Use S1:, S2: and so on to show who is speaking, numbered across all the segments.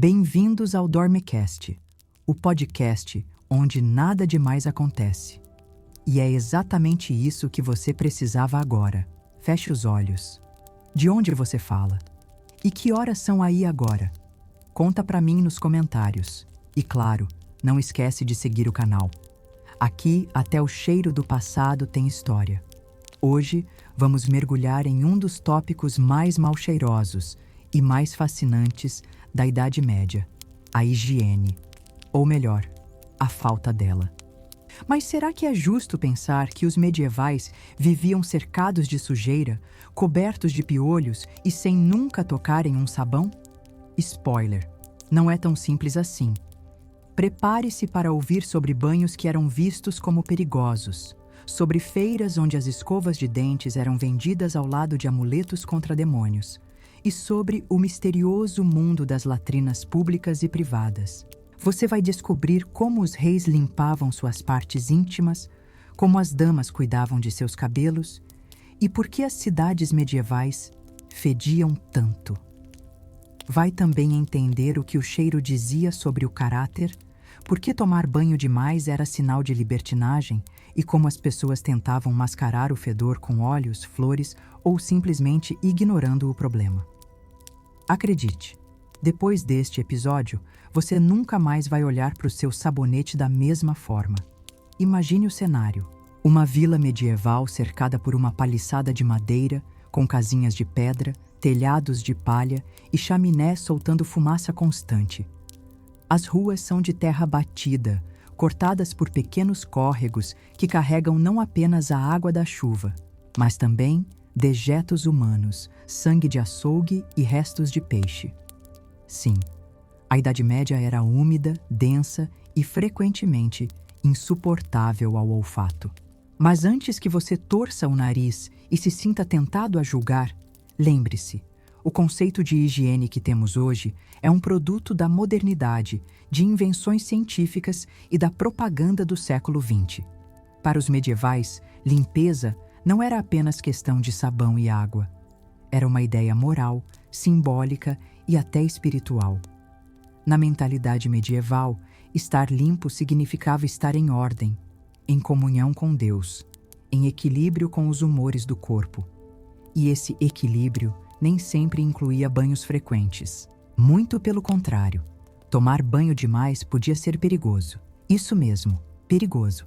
S1: Bem-vindos ao Dormecast, o podcast onde nada demais acontece. E é exatamente isso que você precisava agora. Feche os olhos. De onde você fala? E que horas são aí agora? Conta pra mim nos comentários. E claro, não esquece de seguir o canal. Aqui, até o cheiro do passado tem história. Hoje, vamos mergulhar em um dos tópicos mais mal-cheirosos e mais fascinantes da Idade Média, a higiene, ou melhor, a falta dela. Mas será que é justo pensar que os medievais viviam cercados de sujeira, cobertos de piolhos e sem nunca tocar em um sabão? Spoiler, não é tão simples assim. Prepare-se para ouvir sobre banhos que eram vistos como perigosos, sobre feiras onde as escovas de dentes eram vendidas ao lado de amuletos contra demônios, e sobre o misterioso mundo das latrinas públicas e privadas. Você vai descobrir como os reis limpavam suas partes íntimas, como as damas cuidavam de seus cabelos e por que as cidades medievais fediam tanto. Vai também entender o que o cheiro dizia sobre o caráter, por que tomar banho demais era sinal de libertinagem e como as pessoas tentavam mascarar o fedor com óleos, flores ou simplesmente ignorando o problema. Acredite, depois deste episódio, você nunca mais vai olhar para o seu sabonete da mesma forma. Imagine o cenário: uma vila medieval cercada por uma paliçada de madeira, com casinhas de pedra, telhados de palha e chaminés soltando fumaça constante. As ruas são de terra batida, cortadas por pequenos córregos que carregam não apenas a água da chuva, mas também dejetos humanos, sangue de açougue e restos de peixe. Sim, a Idade Média era úmida, densa e, frequentemente, insuportável ao olfato. Mas antes que você torça o nariz e se sinta tentado a julgar, lembre-se, o conceito de higiene que temos hoje é um produto da modernidade, de invenções científicas e da propaganda do século XX. Para os medievais, limpeza não era apenas questão de sabão e água. Era uma ideia moral, simbólica e até espiritual. Na mentalidade medieval, estar limpo significava estar em ordem, em comunhão com Deus, em equilíbrio com os humores do corpo. E esse equilíbrio nem sempre incluía banhos frequentes. Muito pelo contrário, tomar banho demais podia ser perigoso. Isso mesmo, perigoso.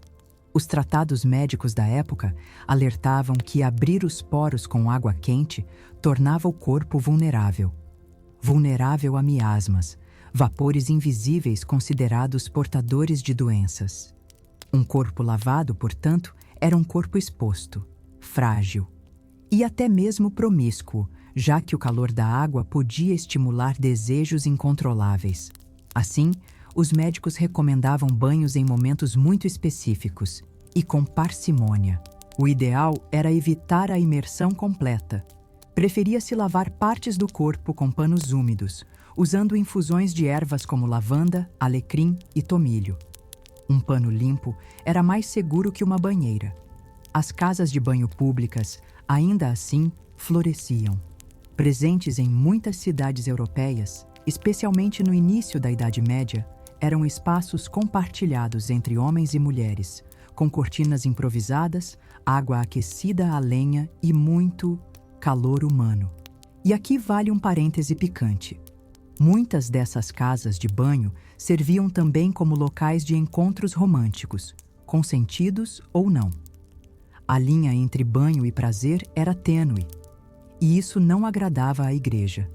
S1: Os tratados médicos da época alertavam que abrir os poros com água quente tornava o corpo vulnerável. Vulnerável a miasmas, vapores invisíveis considerados portadores de doenças. Um corpo lavado, portanto, era um corpo exposto, frágil e até mesmo promíscuo, já que o calor da água podia estimular desejos incontroláveis. Assim, os médicos recomendavam banhos em momentos muito específicos e com parcimônia. O ideal era evitar a imersão completa. Preferia-se lavar partes do corpo com panos úmidos, usando infusões de ervas como lavanda, alecrim e tomilho. Um pano limpo era mais seguro que uma banheira. As casas de banho públicas, ainda assim, floresciam. Presentes em muitas cidades europeias, especialmente no início da Idade Média, eram espaços compartilhados entre homens e mulheres, com cortinas improvisadas, água aquecida a lenha e muito calor humano. E aqui vale um parêntese picante. Muitas dessas casas de banho serviam também como locais de encontros românticos, consentidos ou não. A linha entre banho e prazer era tênue, e isso não agradava à igreja.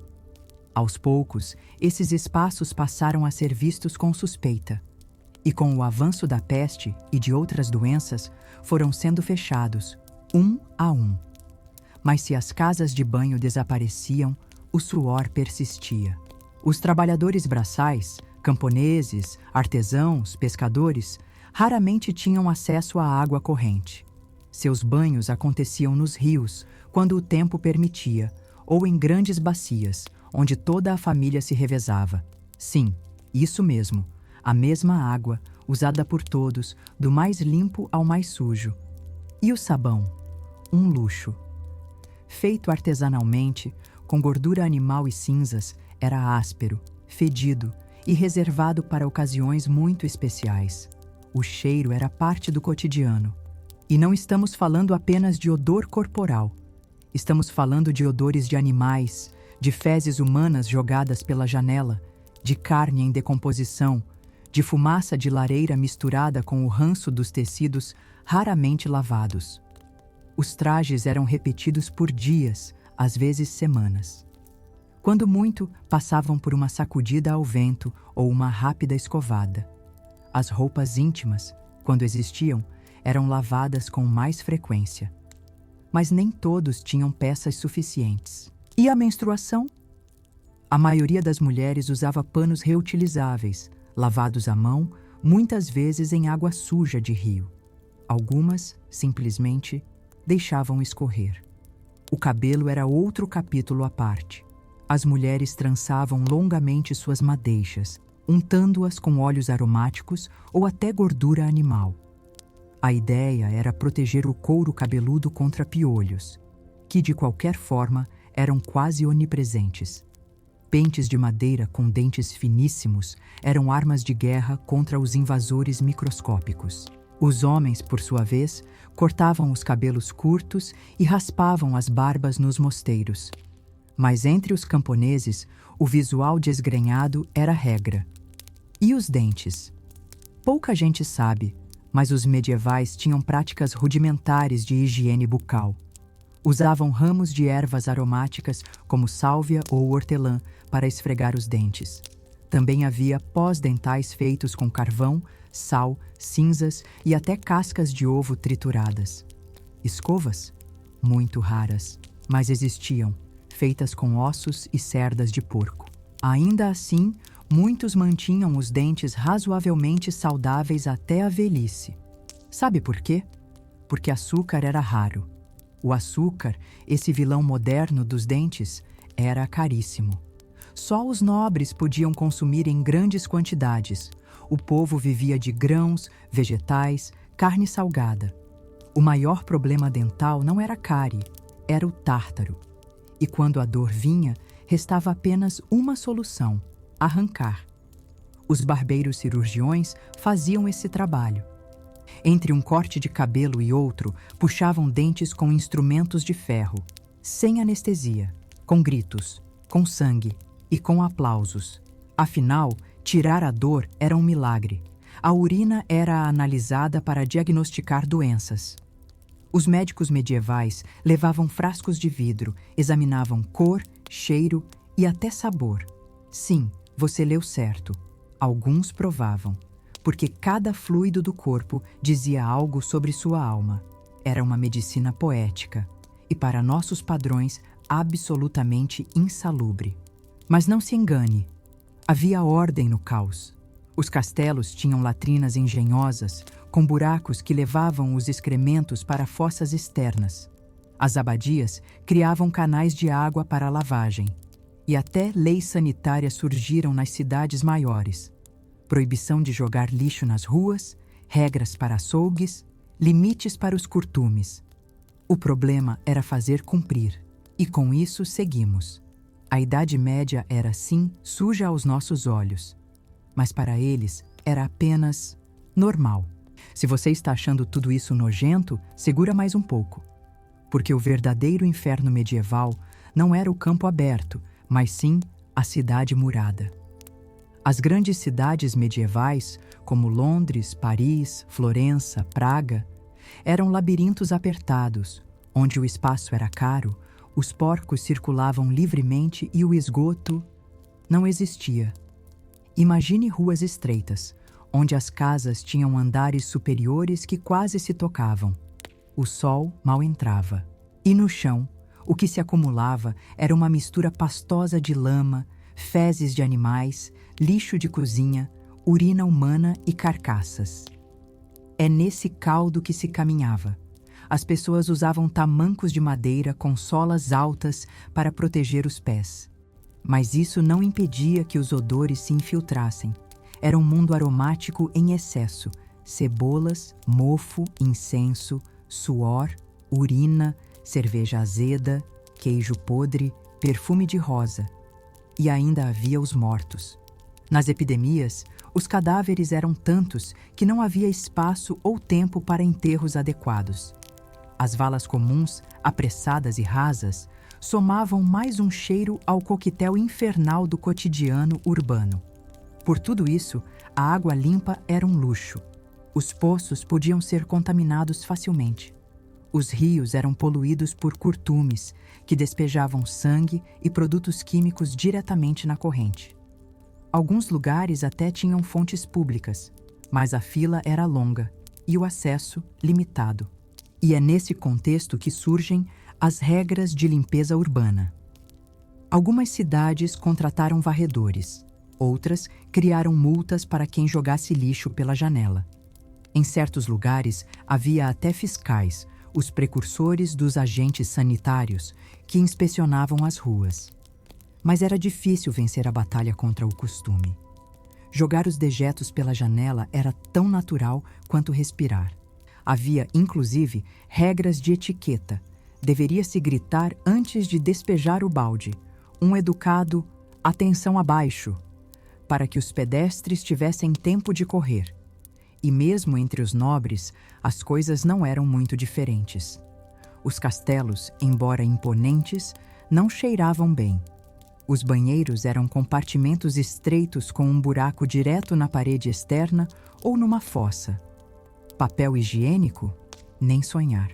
S1: Aos poucos, esses espaços passaram a ser vistos com suspeita, e com o avanço da peste e de outras doenças, foram sendo fechados, um a um. Mas se as casas de banho desapareciam, o suor persistia. Os trabalhadores braçais, camponeses, artesãos, pescadores, raramente tinham acesso à água corrente. Seus banhos aconteciam nos rios, quando o tempo permitia, ou em grandes bacias, onde toda a família se revezava. Sim, isso mesmo, a mesma água, usada por todos, do mais limpo ao mais sujo. E o sabão? Um luxo. Feito artesanalmente, com gordura animal e cinzas, era áspero, fedido e reservado para ocasiões muito especiais. O cheiro era parte do cotidiano. E não estamos falando apenas de odor corporal. Estamos falando de odores de animais, de fezes humanas jogadas pela janela, de carne em decomposição, de fumaça de lareira misturada com o ranço dos tecidos raramente lavados. Os trajes eram repetidos por dias, às vezes semanas. Quando muito, passavam por uma sacudida ao vento ou uma rápida escovada. As roupas íntimas, quando existiam, eram lavadas com mais frequência. Mas nem todos tinham peças suficientes. E a menstruação? A maioria das mulheres usava panos reutilizáveis, lavados à mão, muitas vezes em água suja de rio. Algumas, simplesmente, deixavam escorrer. O cabelo era outro capítulo à parte. As mulheres trançavam longamente suas madeixas, untando-as com óleos aromáticos ou até gordura animal. A ideia era proteger o couro cabeludo contra piolhos, que de qualquer forma eram quase onipresentes. Pentes de madeira com dentes finíssimos eram armas de guerra contra os invasores microscópicos. Os homens, por sua vez, cortavam os cabelos curtos e raspavam as barbas nos mosteiros. Mas entre os camponeses, o visual desgrenhado era regra. E os dentes? Pouca gente sabe, mas os medievais tinham práticas rudimentares de higiene bucal. Usavam ramos de ervas aromáticas como sálvia ou hortelã para esfregar os dentes. Também havia pós-dentais feitos com carvão, sal, cinzas e até cascas de ovo trituradas. Escovas? Muito raras, mas existiam, feitas com ossos e cerdas de porco. Ainda assim, muitos mantinham os dentes razoavelmente saudáveis até a velhice. Sabe por quê? Porque açúcar era raro. O açúcar, esse vilão moderno dos dentes, era caríssimo. Só os nobres podiam consumir em grandes quantidades. O povo vivia de grãos, vegetais, carne salgada. O maior problema dental não era a cárie, era o tártaro. E quando a dor vinha, restava apenas uma solução: arrancar. Os barbeiros cirurgiões faziam esse trabalho. Entre um corte de cabelo e outro, puxavam dentes com instrumentos de ferro, sem anestesia, com gritos, com sangue e com aplausos. Afinal, tirar a dor era um milagre. A urina era analisada para diagnosticar doenças. Os médicos medievais levavam frascos de vidro, examinavam cor, cheiro e até sabor. Sim, você leu certo. Alguns provavam, porque cada fluido do corpo dizia algo sobre sua alma. Era uma medicina poética e, para nossos padrões, absolutamente insalubre. Mas não se engane, havia ordem no caos. Os castelos tinham latrinas engenhosas, com buracos que levavam os excrementos para fossas externas. As abadias criavam canais de água para a lavagem. E até leis sanitárias surgiram nas cidades maiores. Proibição de jogar lixo nas ruas, regras para açougues, limites para os curtumes. O problema era fazer cumprir, e com isso seguimos. A Idade Média era, sim, suja aos nossos olhos, mas para eles era apenas normal. Se você está achando tudo isso nojento, segura mais um pouco. Porque o verdadeiro inferno medieval não era o campo aberto, mas sim a cidade murada. As grandes cidades medievais, como Londres, Paris, Florença, Praga, eram labirintos apertados, onde o espaço era caro, os porcos circulavam livremente e o esgoto não existia. Imagine ruas estreitas, onde as casas tinham andares superiores que quase se tocavam. O sol mal entrava. E no chão, o que se acumulava era uma mistura pastosa de lama, fezes de animais, lixo de cozinha, urina humana e carcaças. É nesse caldo que se caminhava. As pessoas usavam tamancos de madeira com solas altas para proteger os pés. Mas isso não impedia que os odores se infiltrassem. Era um mundo aromático em excesso: cebolas, mofo, incenso, suor, urina, cerveja azeda, queijo podre, perfume de rosa. e ainda havia os mortos. Nas epidemias, os cadáveres eram tantos que não havia espaço ou tempo para enterros adequados. As valas comuns, apressadas e rasas, somavam mais um cheiro ao coquetel infernal do cotidiano urbano. Por tudo isso, a água limpa era um luxo. Os poços podiam ser contaminados facilmente. Os rios eram poluídos por curtumes, que despejavam sangue e produtos químicos diretamente na corrente. Alguns lugares até tinham fontes públicas, mas a fila era longa e o acesso limitado. E é nesse contexto que surgem as regras de limpeza urbana. Algumas cidades contrataram varredores, outras criaram multas para quem jogasse lixo pela janela. Em certos lugares, havia até fiscais, os precursores dos agentes sanitários, que inspecionavam as ruas. Mas era difícil vencer a batalha contra o costume. Jogar os dejetos pela janela era tão natural quanto respirar. Havia, inclusive, regras de etiqueta. Deveria-se gritar antes de despejar o balde, um educado "atenção abaixo", para que os pedestres tivessem tempo de correr. E mesmo entre os nobres, as coisas não eram muito diferentes. Os castelos, embora imponentes, não cheiravam bem. Os banheiros eram compartimentos estreitos com um buraco direto na parede externa ou numa fossa. Papel higiênico? Nem sonhar.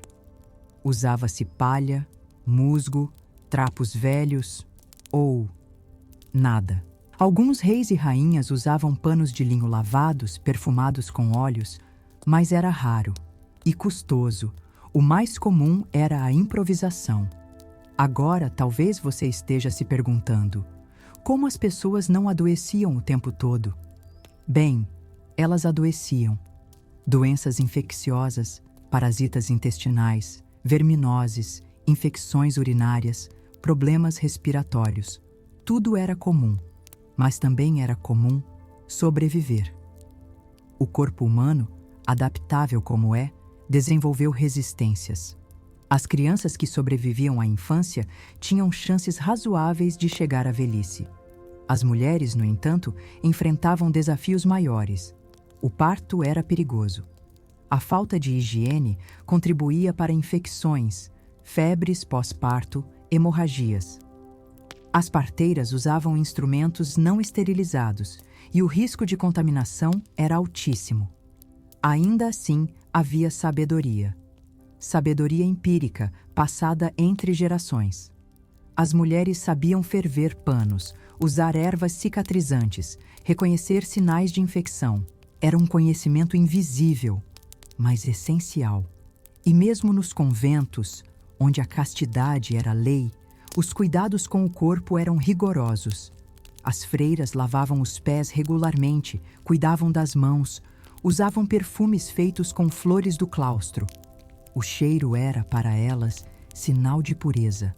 S1: Usava-se palha, musgo, trapos velhos ou nada. Alguns reis e rainhas usavam panos de linho lavados, perfumados com óleos, mas era raro e custoso. O mais comum era a improvisação. Agora, talvez você esteja se perguntando: como as pessoas não adoeciam o tempo todo? Bem, elas adoeciam. Doenças infecciosas, parasitas intestinais, verminoses, infecções urinárias, problemas respiratórios. Tudo era comum, mas também era comum sobreviver. O corpo humano, adaptável como é, desenvolveu resistências. As crianças que sobreviviam à infância tinham chances razoáveis de chegar à velhice. As mulheres, no entanto, enfrentavam desafios maiores. O parto era perigoso. A falta de higiene contribuía para infecções, febres pós-parto, hemorragias. As parteiras usavam instrumentos não esterilizados e o risco de contaminação era altíssimo. Ainda assim, havia sabedoria. Sabedoria empírica, passada entre gerações. As mulheres sabiam ferver panos, usar ervas cicatrizantes, reconhecer sinais de infecção. Era um conhecimento invisível, mas essencial. E mesmo nos conventos, onde a castidade era lei, os cuidados com o corpo eram rigorosos. As freiras lavavam os pés regularmente, cuidavam das mãos, usavam perfumes feitos com flores do claustro. O cheiro era, para elas, sinal de pureza.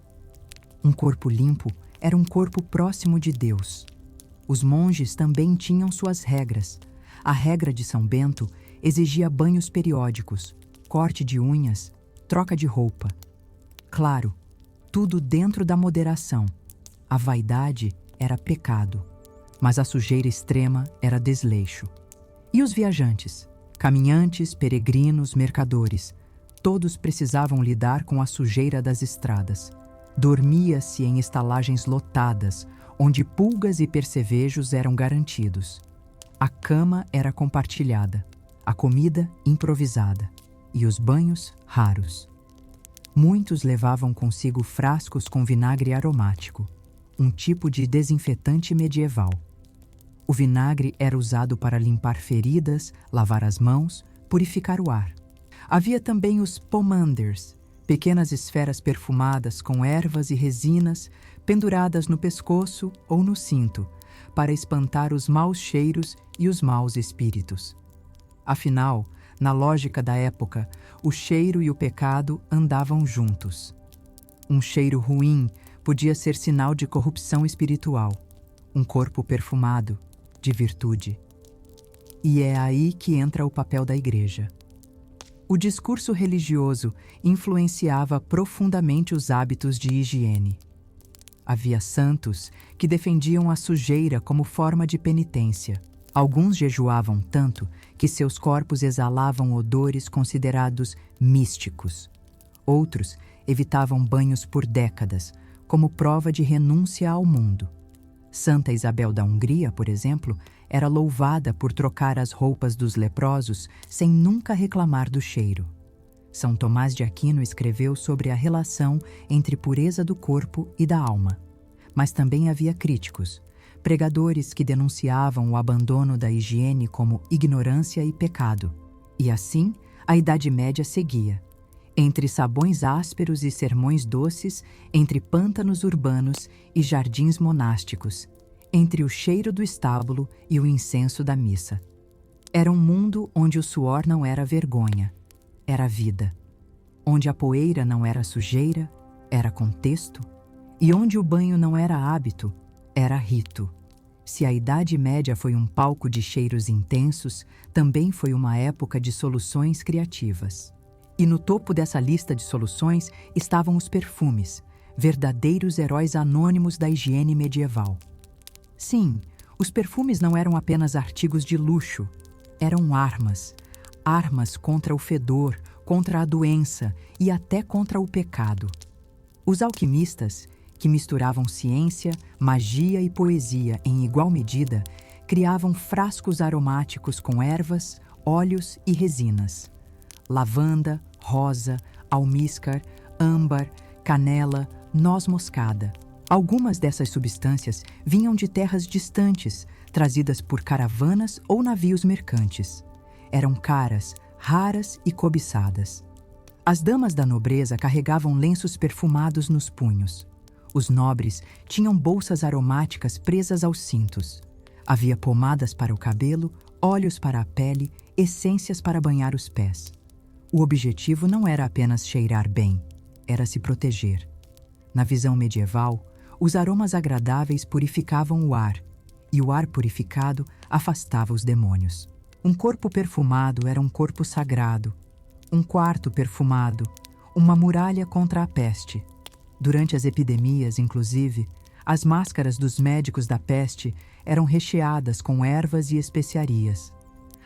S1: Um corpo limpo era um corpo próximo de Deus. Os monges também tinham suas regras. A regra de São Bento exigia banhos periódicos, corte de unhas, troca de roupa. Claro, tudo dentro da moderação. A vaidade era pecado, mas a sujeira extrema era desleixo. E os viajantes? Caminhantes, peregrinos, mercadores. Todos precisavam lidar com a sujeira das estradas. Dormia-se em estalagens lotadas, onde pulgas e percevejos eram garantidos. A cama era compartilhada, a comida improvisada e os banhos raros. Muitos levavam consigo frascos com vinagre aromático, um tipo de desinfetante medieval. O vinagre era usado para limpar feridas, lavar as mãos, purificar o ar. Havia também os pomanders, pequenas esferas perfumadas com ervas e resinas penduradas no pescoço ou no cinto, para espantar os maus cheiros e os maus espíritos. Afinal, na lógica da época, o cheiro e o pecado andavam juntos. Um cheiro ruim podia ser sinal de corrupção espiritual, um corpo perfumado, de virtude. E é aí que entra o papel da Igreja. O discurso religioso influenciava profundamente os hábitos de higiene. Havia santos que defendiam a sujeira como forma de penitência. Alguns jejuavam tanto que seus corpos exalavam odores considerados místicos. Outros evitavam banhos por décadas, como prova de renúncia ao mundo. Santa Isabel da Hungria, por exemplo, era louvada por trocar as roupas dos leprosos sem nunca reclamar do cheiro. São Tomás de Aquino escreveu sobre a relação entre pureza do corpo e da alma. Mas também havia críticos, pregadores que denunciavam o abandono da higiene como ignorância e pecado. E assim, a Idade Média seguia. Entre sabões ásperos e sermões doces, entre pântanos urbanos e jardins monásticos, entre o cheiro do estábulo e o incenso da missa. Era um mundo onde o suor não era vergonha, era vida. Onde a poeira não era sujeira, era contexto. E onde o banho não era hábito, era rito. Se a Idade Média foi um palco de cheiros intensos, também foi uma época de soluções criativas. E no topo dessa lista de soluções estavam os perfumes, verdadeiros heróis anônimos da higiene medieval. Sim, os perfumes não eram apenas artigos de luxo, eram armas. Armas contra o fedor, contra a doença e até contra o pecado. Os alquimistas, que misturavam ciência, magia e poesia em igual medida, criavam frascos aromáticos com ervas, óleos e resinas. Lavanda, rosa, almíscar, âmbar, canela, noz moscada. Algumas dessas substâncias vinham de terras distantes, trazidas por caravanas ou navios mercantes. Eram caras, raras e cobiçadas. As damas da nobreza carregavam lenços perfumados nos punhos. Os nobres tinham bolsas aromáticas presas aos cintos. Havia pomadas para o cabelo, óleos para a pele, essências para banhar os pés. O objetivo não era apenas cheirar bem, era se proteger. Na visão medieval, os aromas agradáveis purificavam o ar, e o ar purificado afastava os demônios. Um corpo perfumado era um corpo sagrado, um quarto perfumado, uma muralha contra a peste. Durante as epidemias, inclusive, as máscaras dos médicos da peste eram recheadas com ervas e especiarias.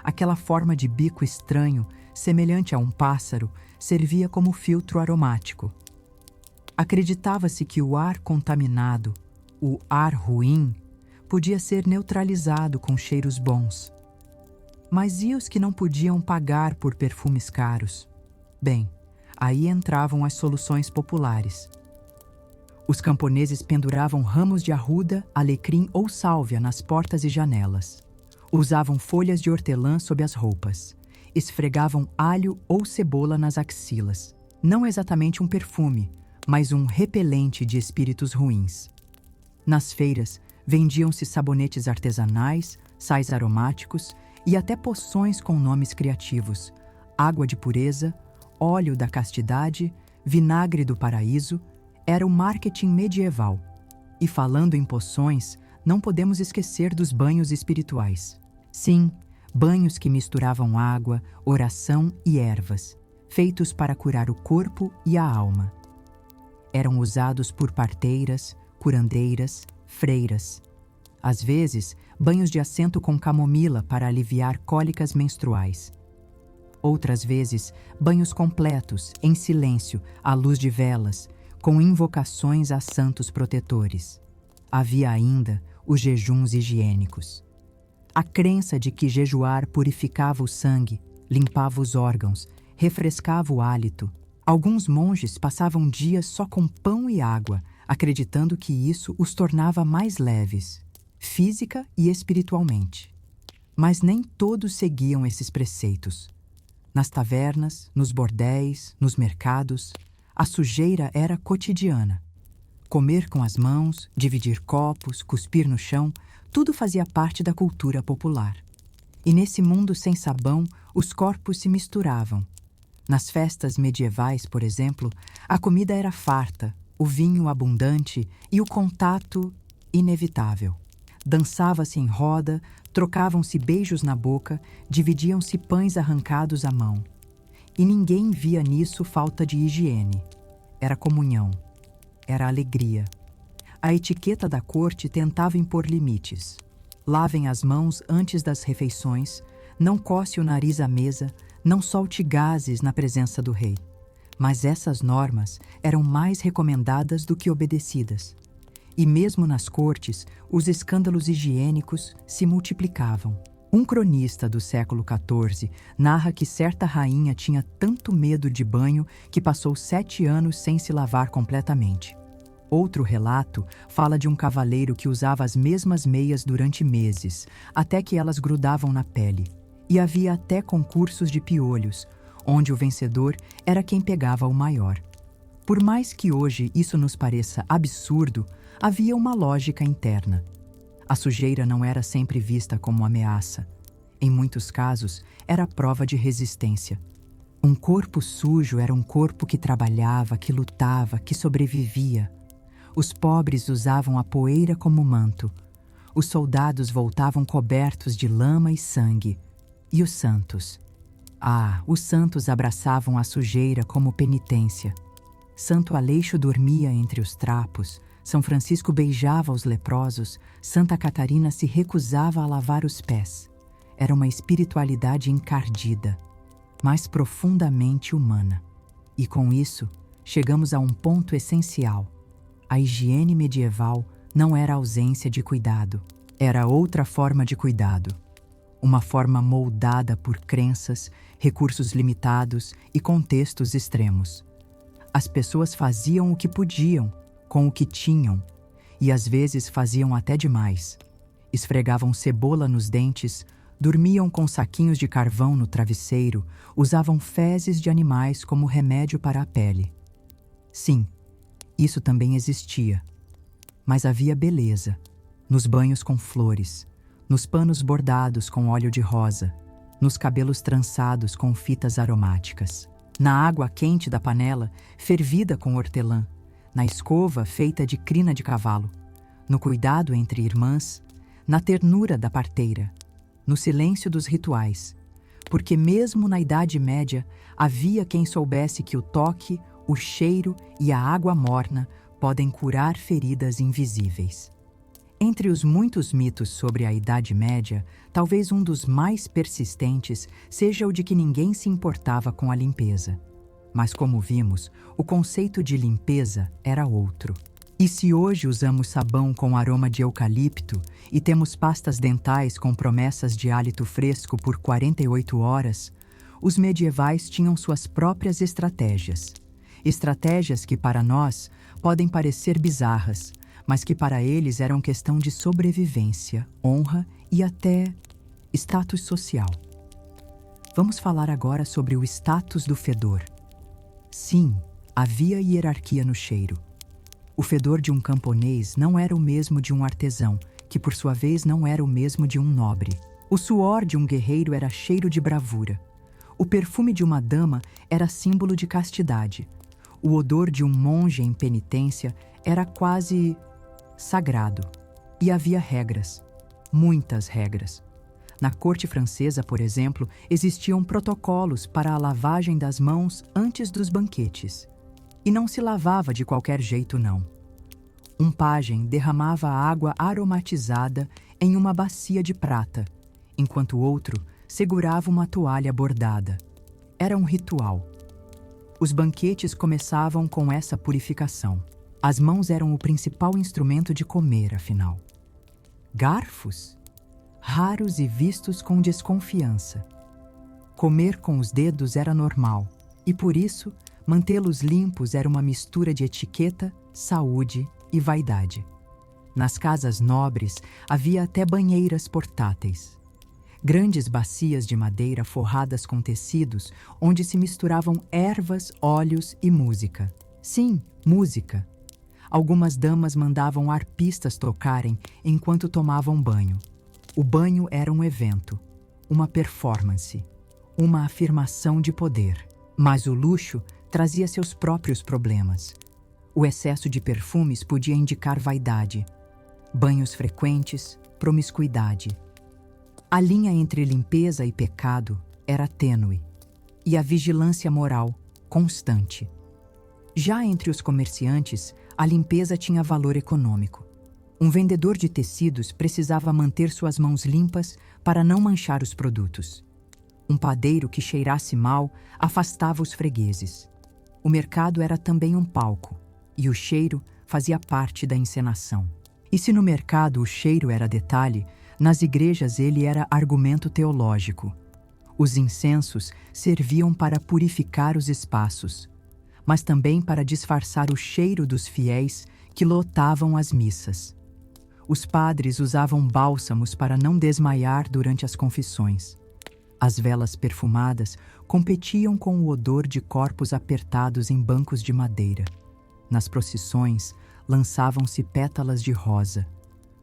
S1: Aquela forma de bico estranho, semelhante a um pássaro, servia como filtro aromático. Acreditava-se que o ar contaminado, o ar ruim, podia ser neutralizado com cheiros bons. Mas e os que não podiam pagar por perfumes caros? Bem, aí entravam as soluções populares. Os camponeses penduravam ramos de arruda, alecrim ou sálvia nas portas e janelas. Usavam folhas de hortelã sob as roupas. Esfregavam alho ou cebola nas axilas. Não exatamente um perfume, mas um repelente de espíritos ruins. Nas feiras, vendiam-se sabonetes artesanais, sais aromáticos e até poções com nomes criativos: água de pureza, óleo da castidade, vinagre do paraíso. Era o marketing medieval. E falando em poções, não podemos esquecer dos banhos espirituais. Sim, banhos que misturavam água, oração e ervas, feitos para curar o corpo e a alma. Eram usados por parteiras, curandeiras, freiras. Às vezes, banhos de assento com camomila para aliviar cólicas menstruais. Outras vezes, banhos completos, em silêncio, à luz de velas, com invocações a santos protetores. Havia ainda os jejuns higiênicos. A crença de que jejuar purificava o sangue, limpava os órgãos, refrescava o hálito. Alguns monges passavam dias só com pão e água, acreditando que isso os tornava mais leves, física e espiritualmente. Mas nem todos seguiam esses preceitos. Nas tavernas, nos bordéis, nos mercados, a sujeira era cotidiana. Comer com as mãos, dividir copos, cuspir no chão, tudo fazia parte da cultura popular. E nesse mundo sem sabão, os corpos se misturavam. Nas festas medievais, por exemplo, a comida era farta, o vinho abundante e o contato inevitável. Dançava-se em roda, trocavam-se beijos na boca, dividiam-se pães arrancados à mão. E ninguém via nisso falta de higiene. Era comunhão. Era alegria. A etiqueta da corte tentava impor limites. Lavem as mãos antes das refeições, não coce o nariz à mesa, não solte gases na presença do rei. Mas essas normas eram mais recomendadas do que obedecidas. E mesmo nas cortes, os escândalos higiênicos se multiplicavam. Um cronista do século XIV narra que certa rainha tinha tanto medo de banho que passou 7 anos sem se lavar completamente. Outro relato fala de um cavaleiro que usava as mesmas meias durante meses, até que elas grudavam na pele. E havia até concursos de piolhos, onde o vencedor era quem pegava o maior. Por mais que hoje isso nos pareça absurdo, havia uma lógica interna. A sujeira não era sempre vista como ameaça. Em muitos casos, era prova de resistência. Um corpo sujo era um corpo que trabalhava, que lutava, que sobrevivia. Os pobres usavam a poeira como manto. Os soldados voltavam cobertos de lama e sangue. E os santos? Os santos abraçavam a sujeira como penitência. Santo Aleixo dormia entre os trapos, São Francisco beijava os leprosos, Santa Catarina se recusava a lavar os pés. Era uma espiritualidade encardida, mas profundamente humana. E com isso, chegamos a um ponto essencial. A higiene medieval não era ausência de cuidado, era outra forma de cuidado. Uma forma moldada por crenças, recursos limitados e contextos extremos. As pessoas faziam o que podiam, com o que tinham, e às vezes faziam até demais. Esfregavam cebola nos dentes, dormiam com saquinhos de carvão no travesseiro, usavam fezes de animais como remédio para a pele. Sim, isso também existia. Mas havia beleza, nos banhos com flores, nos panos bordados com óleo de rosa, nos cabelos trançados com fitas aromáticas, na água quente da panela, fervida com hortelã, na escova feita de crina de cavalo, no cuidado entre irmãs, na ternura da parteira, no silêncio dos rituais, porque mesmo na Idade Média havia quem soubesse que o toque, o cheiro e a água morna podem curar feridas invisíveis. Entre os muitos mitos sobre a Idade Média, talvez um dos mais persistentes seja o de que ninguém se importava com a limpeza. Mas como vimos, o conceito de limpeza era outro. E se hoje usamos sabão com aroma de eucalipto e temos pastas dentais com promessas de hálito fresco por 48 horas, os medievais tinham suas próprias estratégias. Estratégias que para nós podem parecer bizarras, mas que para eles eram questão de sobrevivência, honra e até status social. Vamos falar agora sobre o status do fedor. Sim, havia hierarquia no cheiro. O fedor de um camponês não era o mesmo de um artesão, que por sua vez não era o mesmo de um nobre. O suor de um guerreiro era cheiro de bravura. O perfume de uma dama era símbolo de castidade. O odor de um monge em penitência era quase sagrado. E havia regras, muitas regras. Na corte francesa, por exemplo, existiam protocolos para a lavagem das mãos antes dos banquetes. E não se lavava de qualquer jeito, não. Um pajem derramava água aromatizada em uma bacia de prata, enquanto outro segurava uma toalha bordada. Era um ritual. Os banquetes começavam com essa purificação. As mãos eram o principal instrumento de comer, afinal. Garfos? Raros e vistos com desconfiança. Comer com os dedos era normal, e por isso, mantê-los limpos era uma mistura de etiqueta, saúde e vaidade. Nas casas nobres, havia até banheiras portáteis. Grandes bacias de madeira forradas com tecidos, onde se misturavam ervas, óleos e música. Sim, música. Algumas damas mandavam arpistas tocarem enquanto tomavam banho. O banho era um evento, uma performance, uma afirmação de poder. Mas o luxo trazia seus próprios problemas. O excesso de perfumes podia indicar vaidade. Banhos frequentes, promiscuidade. A linha entre limpeza e pecado era tênue, e a vigilância moral constante. Já entre os comerciantes, a limpeza tinha valor econômico. Um vendedor de tecidos precisava manter suas mãos limpas para não manchar os produtos. Um padeiro que cheirasse mal afastava os fregueses. O mercado era também um palco, e o cheiro fazia parte da encenação. E se no mercado o cheiro era detalhe, nas igrejas ele era argumento teológico. Os incensos serviam para purificar os espaços, mas também para disfarçar o cheiro dos fiéis que lotavam as missas. Os padres usavam bálsamos para não desmaiar durante as confissões. As velas perfumadas competiam com o odor de corpos apertados em bancos de madeira. Nas procissões, lançavam-se pétalas de rosa.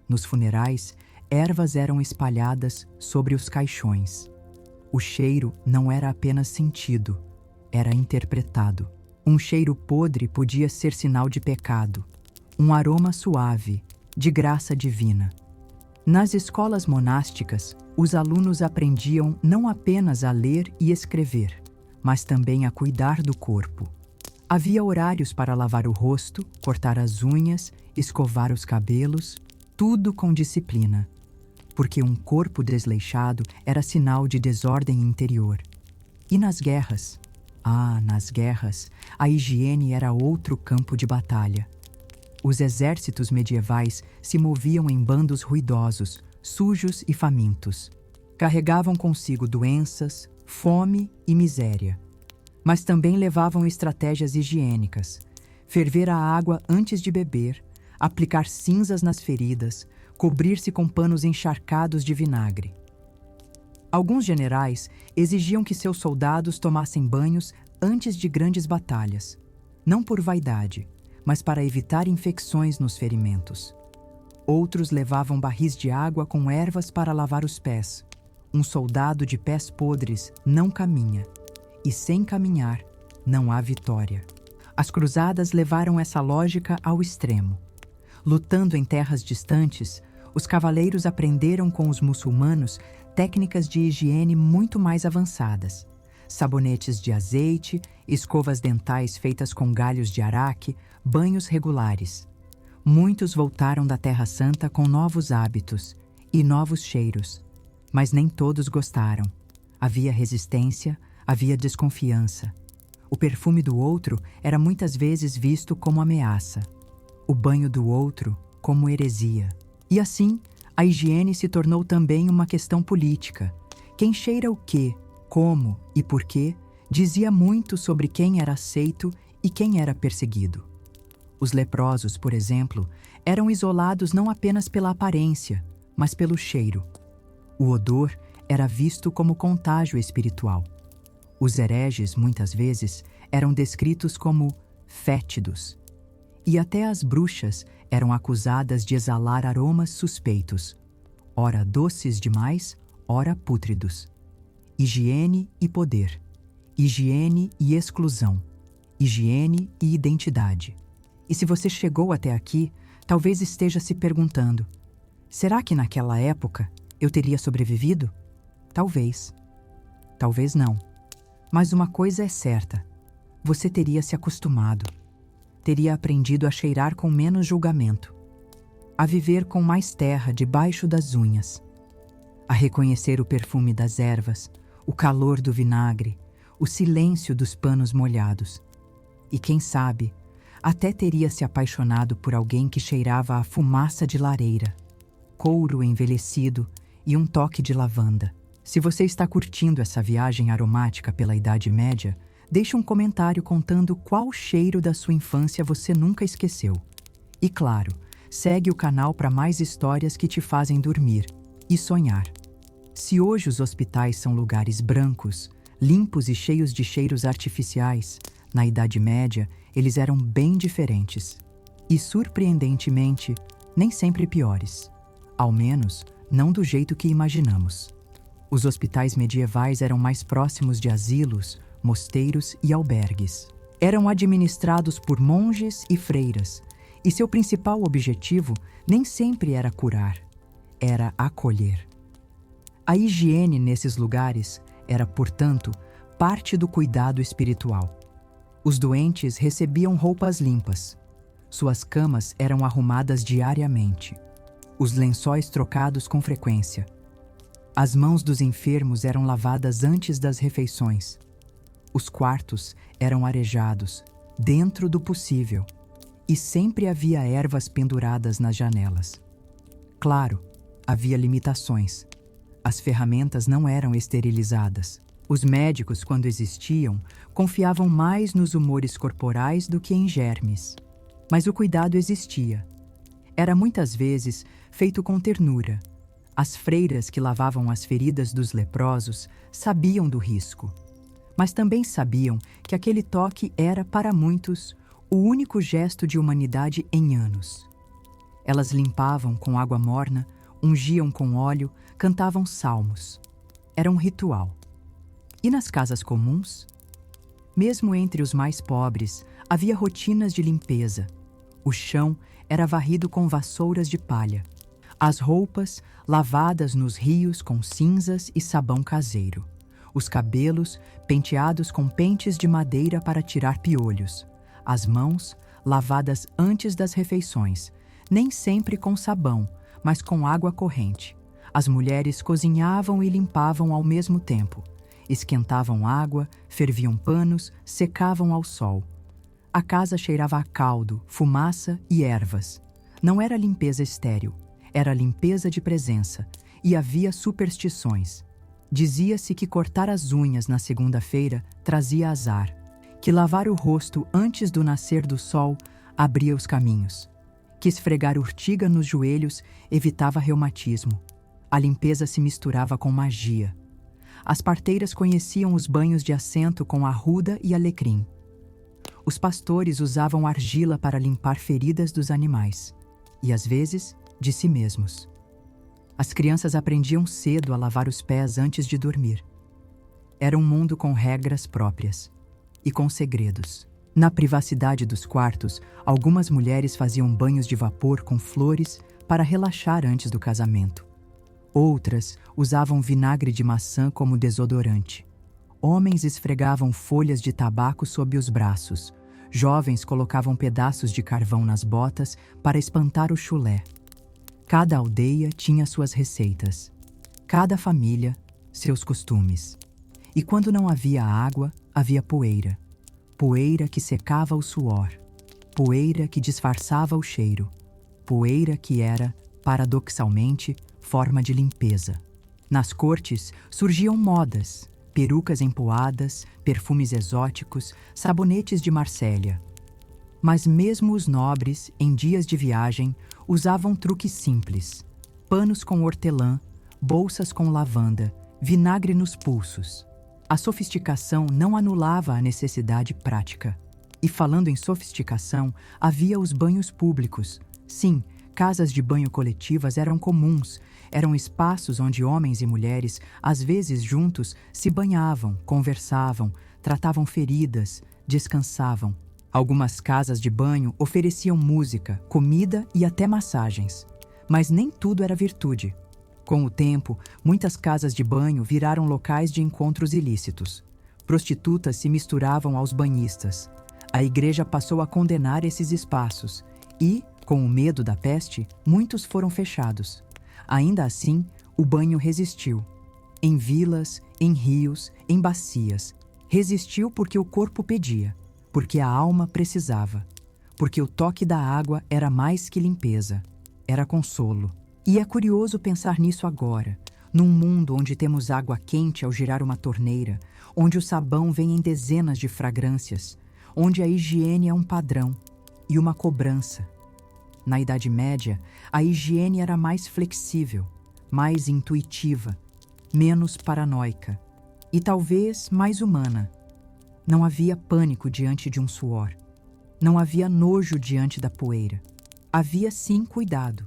S1: Nos funerais, ervas eram espalhadas sobre os caixões. O cheiro não era apenas sentido, era interpretado. Um cheiro podre podia ser sinal de pecado. Um aroma suave, de graça divina. Nas escolas monásticas, os alunos aprendiam não apenas a ler e escrever, mas também a cuidar do corpo. Havia horários para lavar o rosto, cortar as unhas, escovar os cabelos, tudo com disciplina, porque um corpo desleixado era sinal de desordem interior. E nas guerras? Nas guerras, a higiene era outro campo de batalha. Os exércitos medievais se moviam em bandos ruidosos, sujos e famintos. Carregavam consigo doenças, fome e miséria. Mas também levavam estratégias higiênicas: ferver a água antes de beber, aplicar cinzas nas feridas, cobrir-se com panos encharcados de vinagre. Alguns generais exigiam que seus soldados tomassem banhos antes de grandes batalhas, não por vaidade, mas para evitar infecções nos ferimentos. Outros levavam barris de água com ervas para lavar os pés. Um soldado de pés podres não caminha, e sem caminhar não há vitória. As cruzadas levaram essa lógica ao extremo. Lutando em terras distantes, os cavaleiros aprenderam com os muçulmanos técnicas de higiene muito mais avançadas. Sabonetes de azeite, escovas dentais feitas com galhos de araque, banhos regulares. Muitos voltaram da Terra Santa com novos hábitos e novos cheiros, mas nem todos gostaram. Havia resistência, havia desconfiança. O perfume do outro era muitas vezes visto como ameaça, o banho do outro como heresia. E assim, a higiene se tornou também uma questão política. Quem cheira o quê, como e por quê, dizia muito sobre quem era aceito e quem era perseguido. Os leprosos, por exemplo, eram isolados não apenas pela aparência, mas pelo cheiro. O odor era visto como contágio espiritual. Os hereges, muitas vezes, eram descritos como fétidos. E até as bruxas eram acusadas de exalar aromas suspeitos, ora doces demais, ora pútridos. Higiene e poder, higiene e exclusão, higiene e identidade. E se você chegou até aqui, talvez esteja se perguntando: será que naquela época eu teria sobrevivido? Talvez. Talvez não. Mas uma coisa é certa: você teria se acostumado. Teria aprendido a cheirar com menos julgamento, a viver com mais terra debaixo das unhas, a reconhecer o perfume das ervas, o calor do vinagre, o silêncio dos panos molhados. E quem sabe, até teria se apaixonado por alguém que cheirava a fumaça de lareira, couro envelhecido e um toque de lavanda. Se você está curtindo essa viagem aromática pela Idade Média, deixe um comentário contando qual cheiro da sua infância você nunca esqueceu. E claro, segue o canal para mais histórias que te fazem dormir e sonhar. Se hoje os hospitais são lugares brancos, limpos e cheios de cheiros artificiais, na Idade Média eles eram bem diferentes. E, surpreendentemente, nem sempre piores. Ao menos, não do jeito que imaginamos. Os hospitais medievais eram mais próximos de asilos, mosteiros e albergues. Eram administrados por monges e freiras, e seu principal objetivo nem sempre era curar, era acolher. A higiene nesses lugares era, portanto, parte do cuidado espiritual. Os doentes recebiam roupas limpas. Suas camas eram arrumadas diariamente, os lençóis trocados com frequência. As mãos dos enfermos eram lavadas antes das refeições. Os quartos eram arejados, dentro do possível, e sempre havia ervas penduradas nas janelas. Claro, havia limitações. As ferramentas não eram esterilizadas. Os médicos, quando existiam, confiavam mais nos humores corporais do que em germes. Mas o cuidado existia. Era muitas vezes feito com ternura. As freiras que lavavam as feridas dos leprosos sabiam do risco, mas também sabiam que aquele toque era, para muitos, o único gesto de humanidade em anos. Elas limpavam com água morna, ungiam com óleo, cantavam salmos. Era um ritual. E nas casas comuns? Mesmo entre os mais pobres, havia rotinas de limpeza. O chão era varrido com vassouras de palha. As roupas lavadas nos rios com cinzas e sabão caseiro. Os cabelos penteados com pentes de madeira para tirar piolhos. As mãos lavadas antes das refeições, nem sempre com sabão, mas com água corrente. As mulheres cozinhavam e limpavam ao mesmo tempo. Esquentavam água, ferviam panos, secavam ao sol. A casa cheirava a caldo, fumaça e ervas. Não era limpeza estéril, era limpeza de presença, e havia superstições. Dizia-se que cortar as unhas na segunda-feira trazia azar, que lavar o rosto antes do nascer do sol abria os caminhos, que esfregar urtiga nos joelhos evitava reumatismo. A limpeza se misturava com magia. As parteiras conheciam os banhos de assento com arruda e alecrim. Os pastores usavam argila para limpar feridas dos animais, e às vezes, de si mesmos. As crianças aprendiam cedo a lavar os pés antes de dormir. Era um mundo com regras próprias e com segredos. Na privacidade dos quartos, algumas mulheres faziam banhos de vapor com flores para relaxar antes do casamento. Outras usavam vinagre de maçã como desodorante. Homens esfregavam folhas de tabaco sob os braços. Jovens colocavam pedaços de carvão nas botas para espantar o chulé. Cada aldeia tinha suas receitas. Cada família, seus costumes. E quando não havia água, havia poeira. Poeira que secava o suor. Poeira que disfarçava o cheiro. Poeira que era, paradoxalmente, forma de limpeza. Nas cortes surgiam modas, perucas empoadas, perfumes exóticos, sabonetes de Marsella. Mas mesmo os nobres, em dias de viagem, usavam truques simples: panos com hortelã, bolsas com lavanda, vinagre nos pulsos. A sofisticação não anulava a necessidade prática. E falando em sofisticação, havia os banhos públicos. Sim, casas de banho coletivas eram comuns. Eram espaços onde homens e mulheres, às vezes juntos, se banhavam, conversavam, tratavam feridas, descansavam. Algumas casas de banho ofereciam música, comida e até massagens. Mas nem tudo era virtude. Com o tempo, muitas casas de banho viraram locais de encontros ilícitos. Prostitutas se misturavam aos banhistas. A igreja passou a condenar esses espaços e, com o medo da peste, muitos foram fechados. Ainda assim, o banho resistiu. Em vilas, em rios, em bacias. Resistiu porque o corpo pedia, porque a alma precisava, porque o toque da água era mais que limpeza, era consolo. E é curioso pensar nisso agora, num mundo onde temos água quente ao girar uma torneira, onde o sabão vem em dezenas de fragrâncias, onde a higiene é um padrão e uma cobrança. Na Idade Média, a higiene era mais flexível, mais intuitiva, menos paranoica e talvez mais humana. Não havia pânico diante de um suor. Não havia nojo diante da poeira. Havia sim cuidado,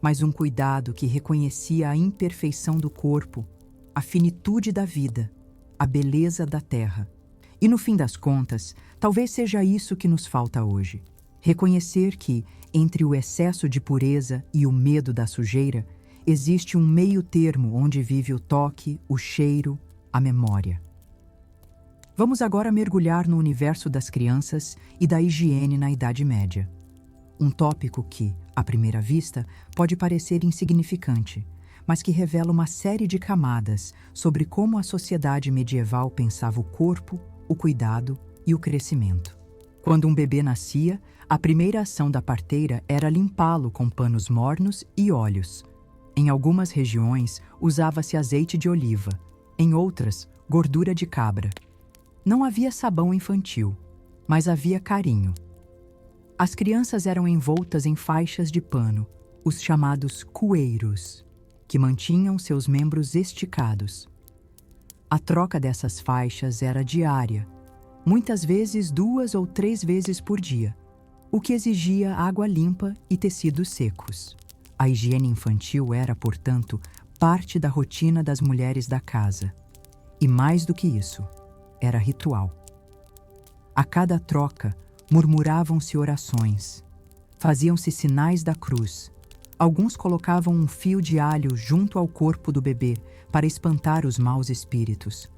S1: mas um cuidado que reconhecia a imperfeição do corpo, a finitude da vida, a beleza da terra. E no fim das contas, talvez seja isso que nos falta hoje. Reconhecer que, entre o excesso de pureza e o medo da sujeira, existe um meio termo onde vive o toque, o cheiro, a memória. Vamos agora mergulhar no universo das crianças e da higiene na Idade Média. Um tópico que, à primeira vista, pode parecer insignificante, mas que revela uma série de camadas sobre como a sociedade medieval pensava o corpo, o cuidado e o crescimento. Quando um bebê nascia, a primeira ação da parteira era limpá-lo com panos mornos e óleos. Em algumas regiões, usava-se azeite de oliva, em outras, gordura de cabra. Não havia sabão infantil, mas havia carinho. As crianças eram envoltas em faixas de pano, os chamados cueiros, que mantinham seus membros esticados. A troca dessas faixas era diária, muitas vezes 2 ou 3 vezes por dia, o que exigia água limpa e tecidos secos. A higiene infantil era, portanto, parte da rotina das mulheres da casa. E mais do que isso, era ritual. A cada troca, murmuravam-se orações, faziam-se sinais da cruz. Alguns colocavam um fio de alho junto ao corpo do bebê para espantar os maus espíritos.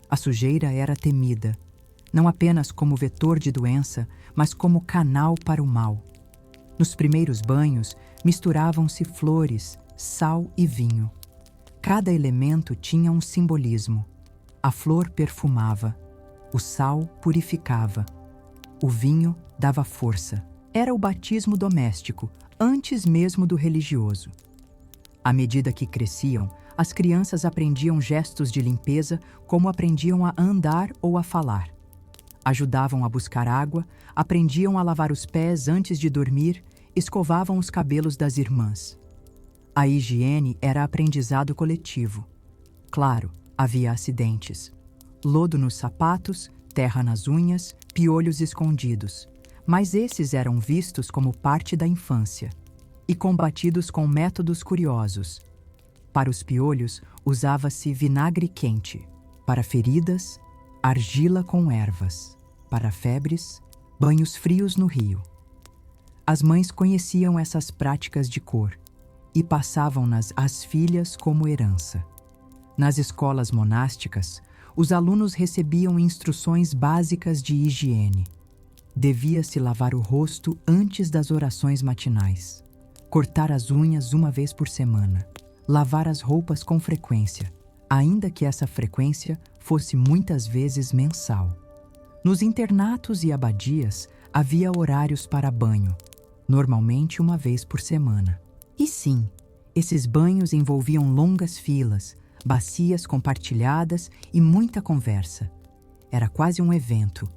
S1: A sujeira era temida, não apenas como vetor de doença, mas como canal para o mal. Nos primeiros banhos, misturavam-se flores, sal e vinho. Cada elemento tinha um simbolismo. A flor perfumava, o sal purificava, o vinho dava força. Era o batismo doméstico, antes mesmo do religioso. À medida que cresciam, as crianças aprendiam gestos de limpeza como aprendiam a andar ou a falar. Ajudavam a buscar água, aprendiam a lavar os pés antes de dormir, escovavam os cabelos das irmãs. A higiene era aprendizado coletivo. Claro, havia acidentes. Lodo nos sapatos, terra nas unhas, piolhos escondidos. Mas esses eram vistos como parte da infância e combatidos com métodos curiosos. Para os piolhos, usava-se vinagre quente. Para feridas, argila com ervas. Para febres, banhos frios no rio. As mães conheciam essas práticas de cor e passavam-nas às filhas como herança. Nas escolas monásticas, os alunos recebiam instruções básicas de higiene. Devia-se lavar o rosto antes das orações matinais, cortar as unhas 1 vez por semana, lavar as roupas com frequência, ainda que essa frequência fosse muitas vezes mensal. Nos internatos e abadias havia horários para banho, normalmente 1 vez por semana. E sim, esses banhos envolviam longas filas, bacias compartilhadas e muita conversa. Era quase um evento.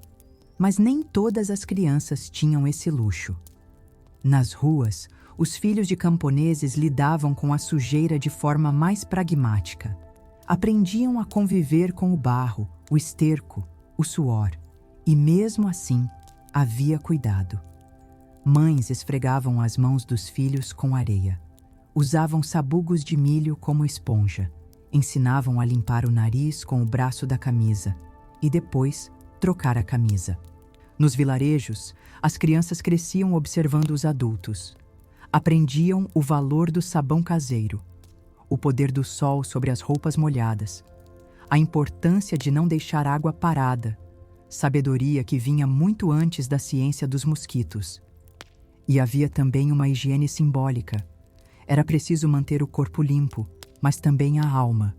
S1: Mas nem todas as crianças tinham esse luxo. Nas ruas, os filhos de camponeses lidavam com a sujeira de forma mais pragmática. Aprendiam a conviver com o barro, o esterco, o suor. E mesmo assim, havia cuidado. Mães esfregavam as mãos dos filhos com areia. Usavam sabugos de milho como esponja. Ensinavam a limpar o nariz com o braço da camisa e depois trocar a camisa. Nos vilarejos, as crianças cresciam observando os adultos. Aprendiam o valor do sabão caseiro, o poder do sol sobre as roupas molhadas, a importância de não deixar água parada, sabedoria que vinha muito antes da ciência dos mosquitos. E havia também uma higiene simbólica. Era preciso manter o corpo limpo, mas também a alma.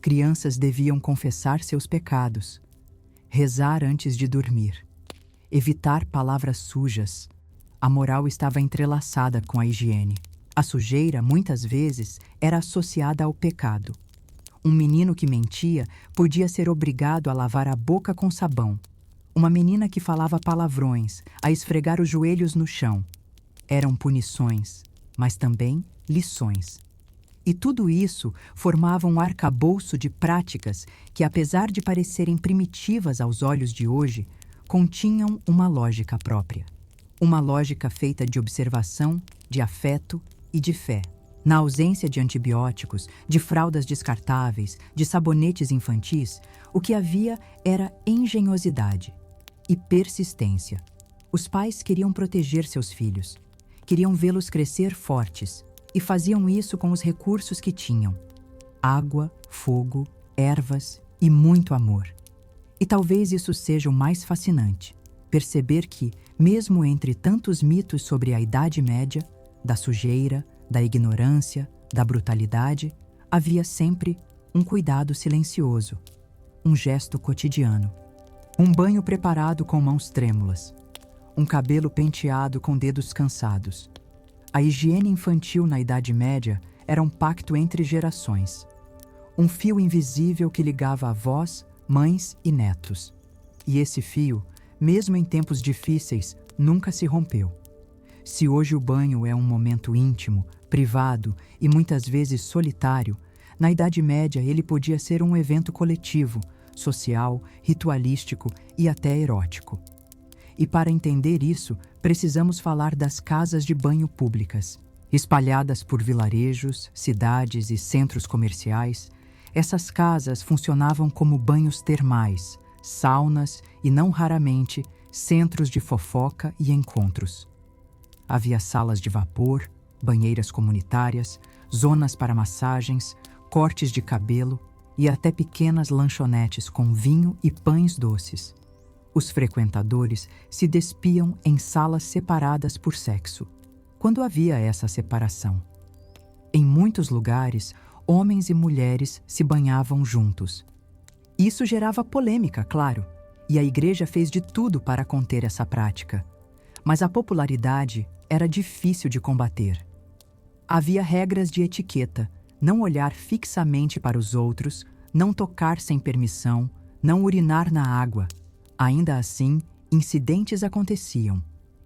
S1: Crianças deviam confessar seus pecados, rezar antes de dormir, evitar palavras sujas. A moral estava entrelaçada com a higiene. A sujeira, muitas vezes, era associada ao pecado. Um menino que mentia podia ser obrigado a lavar a boca com sabão. Uma menina que falava palavrões, a esfregar os joelhos no chão. Eram punições, mas também lições. E tudo isso formava um arcabouço de práticas que, apesar de parecerem primitivas aos olhos de hoje, continham uma lógica própria. Uma lógica feita de observação, de afeto e de fé. Na ausência de antibióticos, de fraldas descartáveis, de sabonetes infantis, o que havia era engenhosidade e persistência. Os pais queriam proteger seus filhos, queriam vê-los crescer fortes, e faziam isso com os recursos que tinham: água, fogo, ervas e muito amor. E talvez isso seja o mais fascinante. perceber que, mesmo entre tantos mitos sobre a Idade Média, da sujeira, da ignorância, da brutalidade, havia sempre um cuidado silencioso, um gesto cotidiano. Um banho preparado com mãos trêmulas, um cabelo penteado com dedos cansados. A higiene infantil na Idade Média era um pacto entre gerações. Um fio invisível que ligava avós, mães e netos. E esse fio, mesmo em tempos difíceis, nunca se rompeu. Se hoje o banho é um momento íntimo, privado e muitas vezes solitário, na Idade Média ele podia ser um evento coletivo, social, ritualístico e até erótico. E para entender isso, precisamos falar das casas de banho públicas. Espalhadas por vilarejos, cidades e centros comerciais, essas casas funcionavam como banhos termais, saunas e, não raramente, centros de fofoca e encontros. Havia salas de vapor, banheiras comunitárias, zonas para massagens, cortes de cabelo e até pequenas lanchonetes com vinho e pães doces. Os frequentadores se despiam em salas separadas por sexo, quando havia essa separação. Em muitos lugares, homens e mulheres se banhavam juntos. Isso gerava polêmica, claro, e a igreja fez de tudo para conter essa prática. Mas a popularidade era difícil de combater. Havia regras de etiqueta: não olhar fixamente para os outros, não tocar sem permissão, não urinar na água. Ainda assim, incidentes aconteciam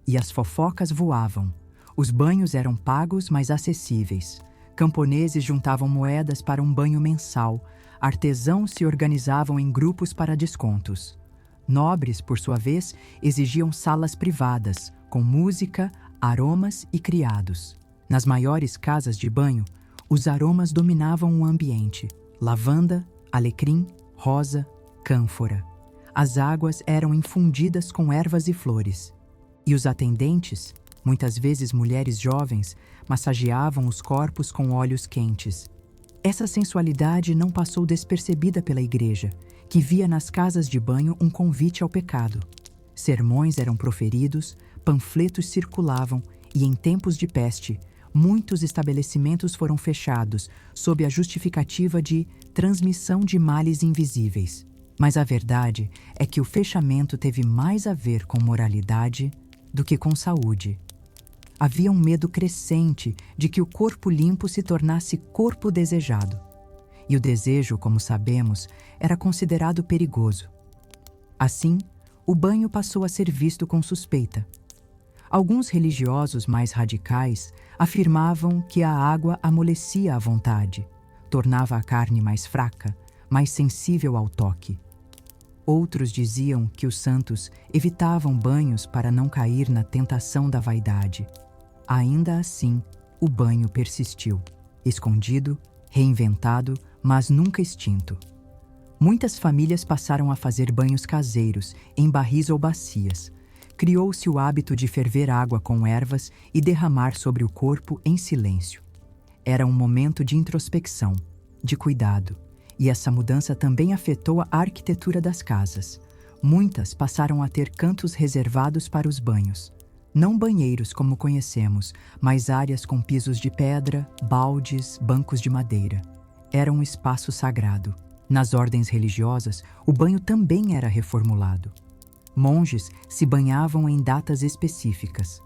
S1: e as fofocas voavam. Os banhos eram pagos, mas acessíveis. Camponeses juntavam moedas para um banho mensal. Artesãos se organizavam em grupos para descontos. Nobres, por sua vez, exigiam salas privadas, com música, aromas e criados. Nas maiores casas de banho, os aromas dominavam o ambiente: lavanda, alecrim, rosa, cânfora. As águas eram infundidas com ervas e flores. E os atendentes, muitas vezes mulheres jovens, massageavam os corpos com óleos quentes. Essa sensualidade não passou despercebida pela igreja, que via nas casas de banho um convite ao pecado. Sermões eram proferidos, panfletos circulavam e, em tempos de peste, muitos estabelecimentos foram fechados sob a justificativa de transmissão de males invisíveis. Mas a verdade é que o fechamento teve mais a ver com moralidade do que com saúde. Havia um medo crescente de que o corpo limpo se tornasse corpo desejado. E o desejo, como sabemos, era considerado perigoso. Assim, o banho passou a ser visto com suspeita. Alguns religiosos mais radicais afirmavam que a água amolecia a vontade, tornava a carne mais fraca, mais sensível ao toque. Outros diziam que os santos evitavam banhos para não cair na tentação da vaidade. Ainda assim, o banho persistiu, escondido, reinventado, mas nunca extinto. Muitas famílias passaram a fazer banhos caseiros, em barris ou bacias. Criou-se o hábito de ferver água com ervas e derramar sobre o corpo em silêncio. Era um momento de introspecção, de cuidado, e essa mudança também afetou a arquitetura das casas. Muitas passaram a ter cantos reservados para os banhos. Não banheiros como conhecemos, mas áreas com pisos de pedra, baldes, bancos de madeira. Era um espaço sagrado. Nas ordens religiosas, o banho também era reformulado. Monges se banhavam em datas específicas,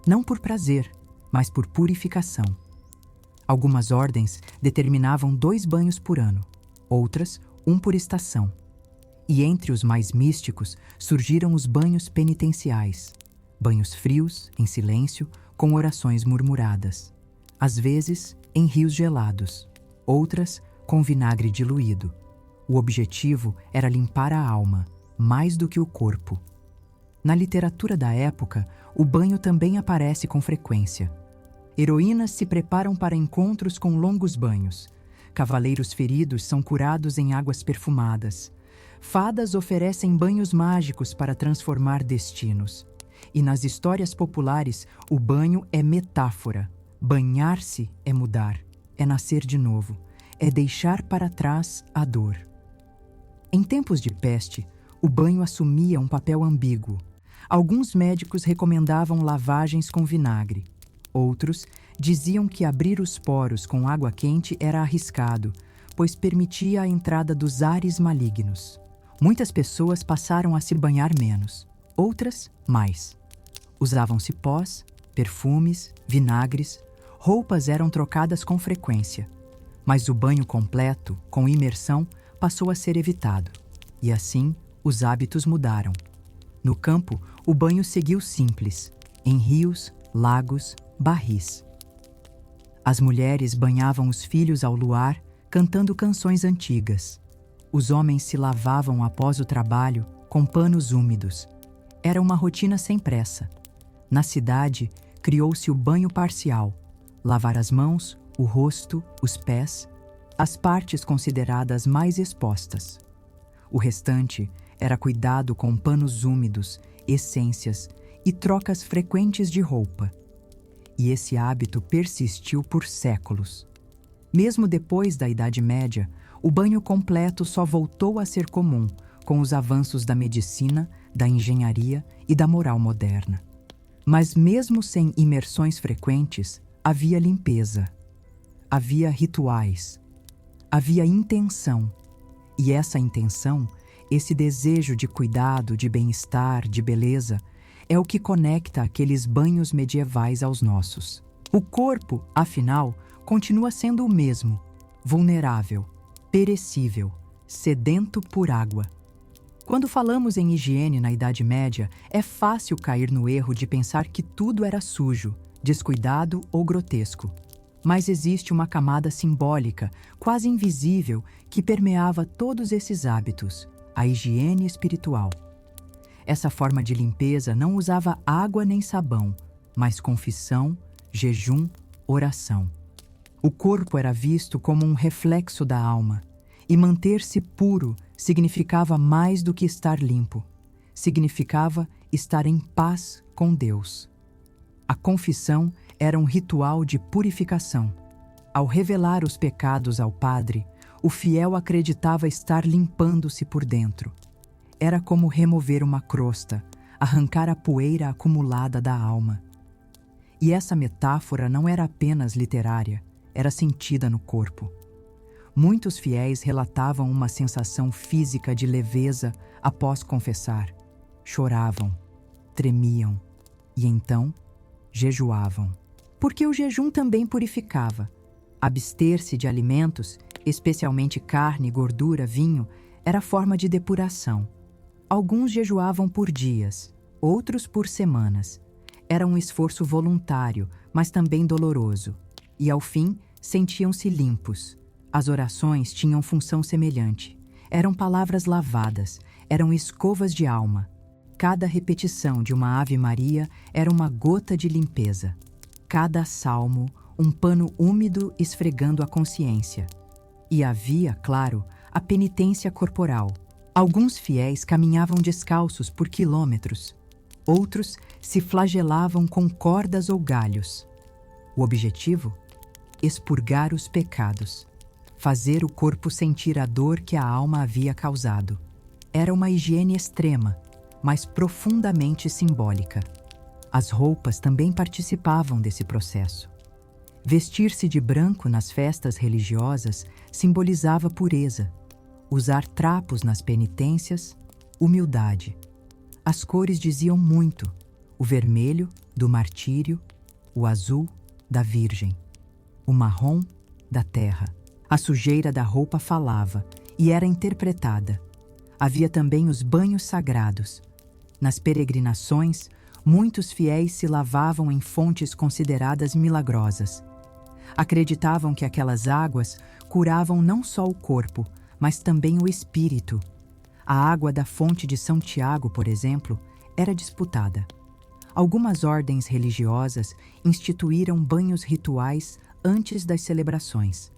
S1: não por prazer, mas por purificação. Algumas ordens determinavam 2 banhos por ano, outras, 1 por estação. E entre os mais místicos surgiram os banhos penitenciais, banhos frios, em silêncio, com orações murmuradas. Às vezes, em rios gelados, outras, com vinagre diluído. O objetivo era limpar a alma, mais do que o corpo. Na literatura da época, o banho também aparece com frequência. Heroínas se preparam para encontros com longos banhos. Cavaleiros feridos são curados em águas perfumadas. Fadas oferecem banhos mágicos para transformar destinos. E nas histórias populares, o banho é metáfora. Banhar-se é mudar, é nascer de novo, é deixar para trás a dor. Em tempos de peste, o banho assumia um papel ambíguo. Alguns médicos recomendavam lavagens com vinagre. Outros diziam que abrir os poros com água quente era arriscado, pois permitia a entrada dos ares malignos. Muitas pessoas passaram a se banhar menos, outras mais. Usavam cipós, perfumes, vinagres, roupas eram trocadas com frequência. Mas o banho completo, com imersão, passou a ser evitado. E assim, os hábitos mudaram. No campo, o banho seguiu simples, em rios, lagos, barris. As mulheres banhavam os filhos ao luar, cantando canções antigas. Os homens se lavavam após o trabalho, com panos úmidos. Era uma rotina sem pressa. Na cidade, criou-se o banho parcial. Lavar as mãos, o rosto, os pés, as partes consideradas mais expostas. O restante era cuidado com panos úmidos, essências e trocas frequentes de roupa. E esse hábito persistiu por séculos. Mesmo depois da Idade Média, o banho completo só voltou a ser comum com os avanços da medicina, da engenharia e da moral moderna. Mas mesmo sem imersões frequentes, havia limpeza, havia rituais, havia intenção. E essa intenção, esse desejo de cuidado, de bem-estar, de beleza, é o que conecta aqueles banhos medievais aos nossos. O corpo, afinal, continua sendo o mesmo, vulnerável, perecível, sedento por água. Quando falamos em higiene na Idade Média, é fácil cair no erro de pensar que tudo era sujo, descuidado ou grotesco. Mas existe uma camada simbólica, quase invisível, que permeava todos esses hábitos, a higiene espiritual. Essa forma de limpeza não usava água nem sabão, mas confissão, jejum, oração. O corpo era visto como um reflexo da alma, e manter-se puro significava mais do que estar limpo. Significava estar em paz com Deus. A confissão era um ritual de purificação. Ao revelar os pecados ao padre, o fiel acreditava estar limpando-se por dentro. Era como remover uma crosta, arrancar a poeira acumulada da alma. E essa metáfora não era apenas literária, era sentida no corpo. Muitos fiéis relatavam uma sensação física de leveza após confessar. Choravam, tremiam e então jejuavam. Porque o jejum também purificava. Abster-se de alimentos, especialmente carne, gordura, vinho, era forma de depuração. Alguns jejuavam por dias, outros por semanas. Era um esforço voluntário, mas também doloroso. E ao fim, sentiam-se limpos. As orações tinham função semelhante. Eram palavras lavadas, eram escovas de alma. Cada repetição de uma Ave Maria era uma gota de limpeza. Cada salmo, um pano úmido esfregando a consciência. E havia, claro, a penitência corporal. Alguns fiéis caminhavam descalços por quilômetros. Outros se flagelavam com cordas ou galhos. O objetivo? Expurgar os pecados. Fazer o corpo sentir a dor que a alma havia causado. Era uma higiene extrema, mas profundamente simbólica. As roupas também participavam desse processo. Vestir-se de branco nas festas religiosas simbolizava pureza. Usar trapos nas penitências, humildade. As cores diziam muito: o vermelho, do martírio, o azul, da Virgem, o marrom, da terra. A sujeira da roupa falava e era interpretada. Havia também os banhos sagrados. Nas peregrinações, muitos fiéis se lavavam em fontes consideradas milagrosas. Acreditavam que aquelas águas curavam não só o corpo, mas também o espírito. A água da fonte de São Tiago, por exemplo, era disputada. Algumas ordens religiosas instituíram banhos rituais antes das celebrações.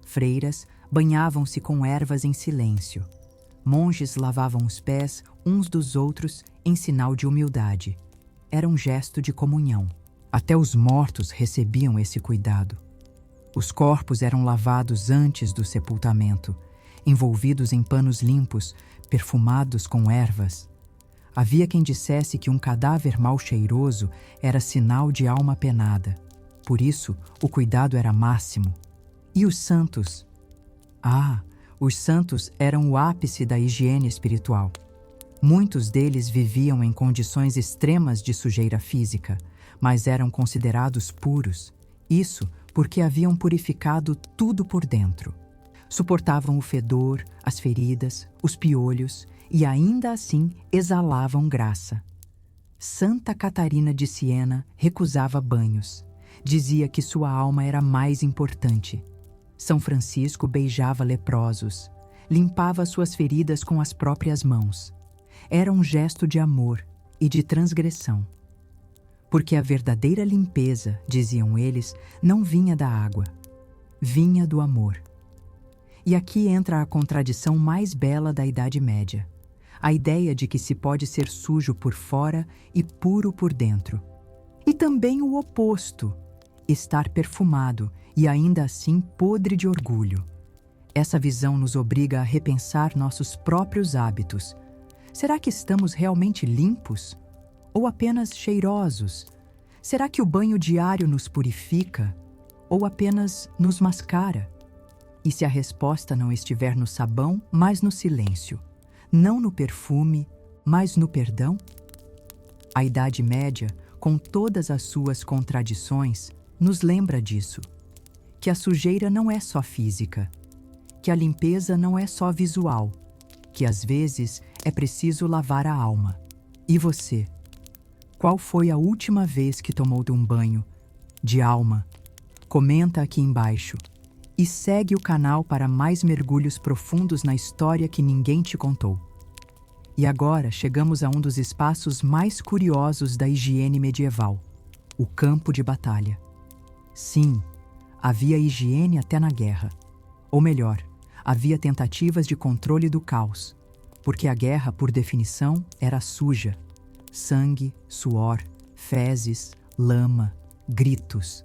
S1: Freiras banhavam-se com ervas em silêncio. Monges lavavam os pés uns dos outros em sinal de humildade. Era um gesto de comunhão. Até os mortos recebiam esse cuidado. Os corpos eram lavados antes do sepultamento, envolvidos em panos limpos, perfumados com ervas. Havia quem dissesse que um cadáver mal cheiroso era sinal de alma penada. Por isso, o cuidado era máximo. E os santos? Ah, os santos eram o ápice da higiene espiritual. Muitos deles viviam em condições extremas de sujeira física, mas eram considerados puros. Isso porque haviam purificado tudo por dentro. Suportavam o fedor, as feridas, os piolhos e ainda assim exalavam graça. Santa Catarina de Siena recusava banhos. Dizia que sua alma era mais importante. São Francisco beijava leprosos, limpava suas feridas com as próprias mãos. Era um gesto de amor e de transgressão. Porque a verdadeira limpeza, diziam eles, não vinha da água, vinha do amor. E aqui entra a contradição mais bela da Idade Média. A ideia de que se pode ser sujo por fora e puro por dentro. E também o oposto, estar perfumado e ainda assim podre de orgulho. Essa visão nos obriga a repensar nossos próprios hábitos. Será que estamos realmente limpos? Ou apenas cheirosos? Será que o banho diário nos purifica? Ou apenas nos mascara? E se a resposta não estiver no sabão, mas no silêncio? Não no perfume, mas no perdão? A Idade Média, com todas as suas contradições, nos lembra disso. Que a sujeira não é só física. Que a limpeza não é só visual. Que às vezes é preciso lavar a alma. E você? Qual foi a última vez que tomou de um banho de alma? Comenta aqui embaixo. E segue o canal para mais mergulhos profundos na história que ninguém te contou. E agora chegamos a um dos espaços mais curiosos da higiene medieval, o campo de batalha. Sim, havia higiene até na guerra. Ou melhor, havia tentativas de controle do caos, porque a guerra, por definição, era suja. Sangue, suor, fezes, lama, gritos.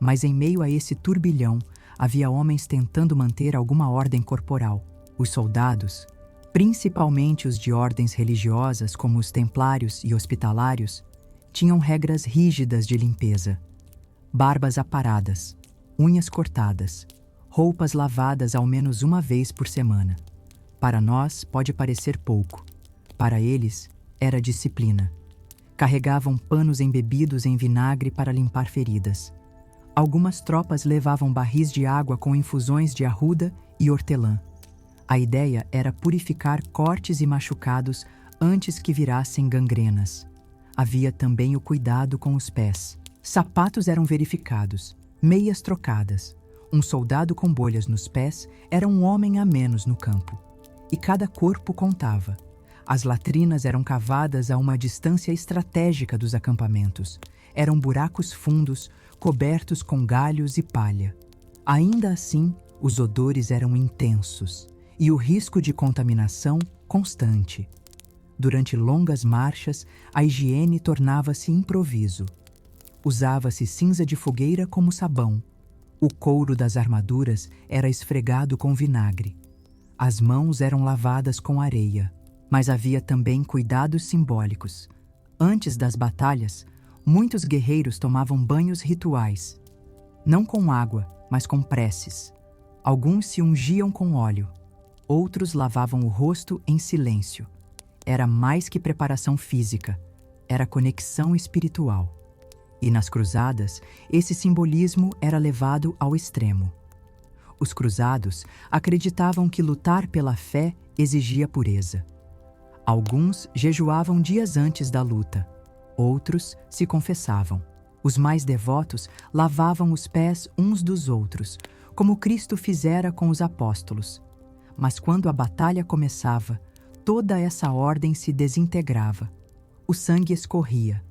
S1: Mas em meio a esse turbilhão, havia homens tentando manter alguma ordem corporal. Os soldados, principalmente os de ordens religiosas como os templários e hospitalários, tinham regras rígidas de limpeza. Barbas aparadas, unhas cortadas, roupas lavadas ao menos uma vez por semana. Para nós pode parecer pouco. Para eles, era disciplina. Carregavam panos embebidos em vinagre para limpar feridas. Algumas tropas levavam barris de água com infusões de arruda e hortelã. A ideia era purificar cortes e machucados antes que virassem gangrenas. Havia também o cuidado com os pés. Sapatos eram verificados, meias trocadas. Um soldado com bolhas nos pés era um homem a menos no campo. E cada corpo contava. As latrinas eram cavadas a uma distância estratégica dos acampamentos. Eram buracos fundos, cobertos com galhos e palha. Ainda assim, os odores eram intensos e o risco de contaminação constante. Durante longas marchas, a higiene tornava-se improviso. Usava-se cinza de fogueira como sabão. O couro das armaduras era esfregado com vinagre. As mãos eram lavadas com areia. Mas havia também cuidados simbólicos. Antes das batalhas, muitos guerreiros tomavam banhos rituais. Não com água, mas com preces. Alguns se ungiam com óleo. Outros lavavam o rosto em silêncio. Era mais que preparação física. Era conexão espiritual. E nas cruzadas, esse simbolismo era levado ao extremo. Os cruzados acreditavam que lutar pela fé exigia pureza. Alguns jejuavam dias antes da luta. Outros se confessavam. Os mais devotos lavavam os pés uns dos outros, como Cristo fizera com os apóstolos. Mas quando a batalha começava, toda essa ordem se desintegrava. O sangue escorria.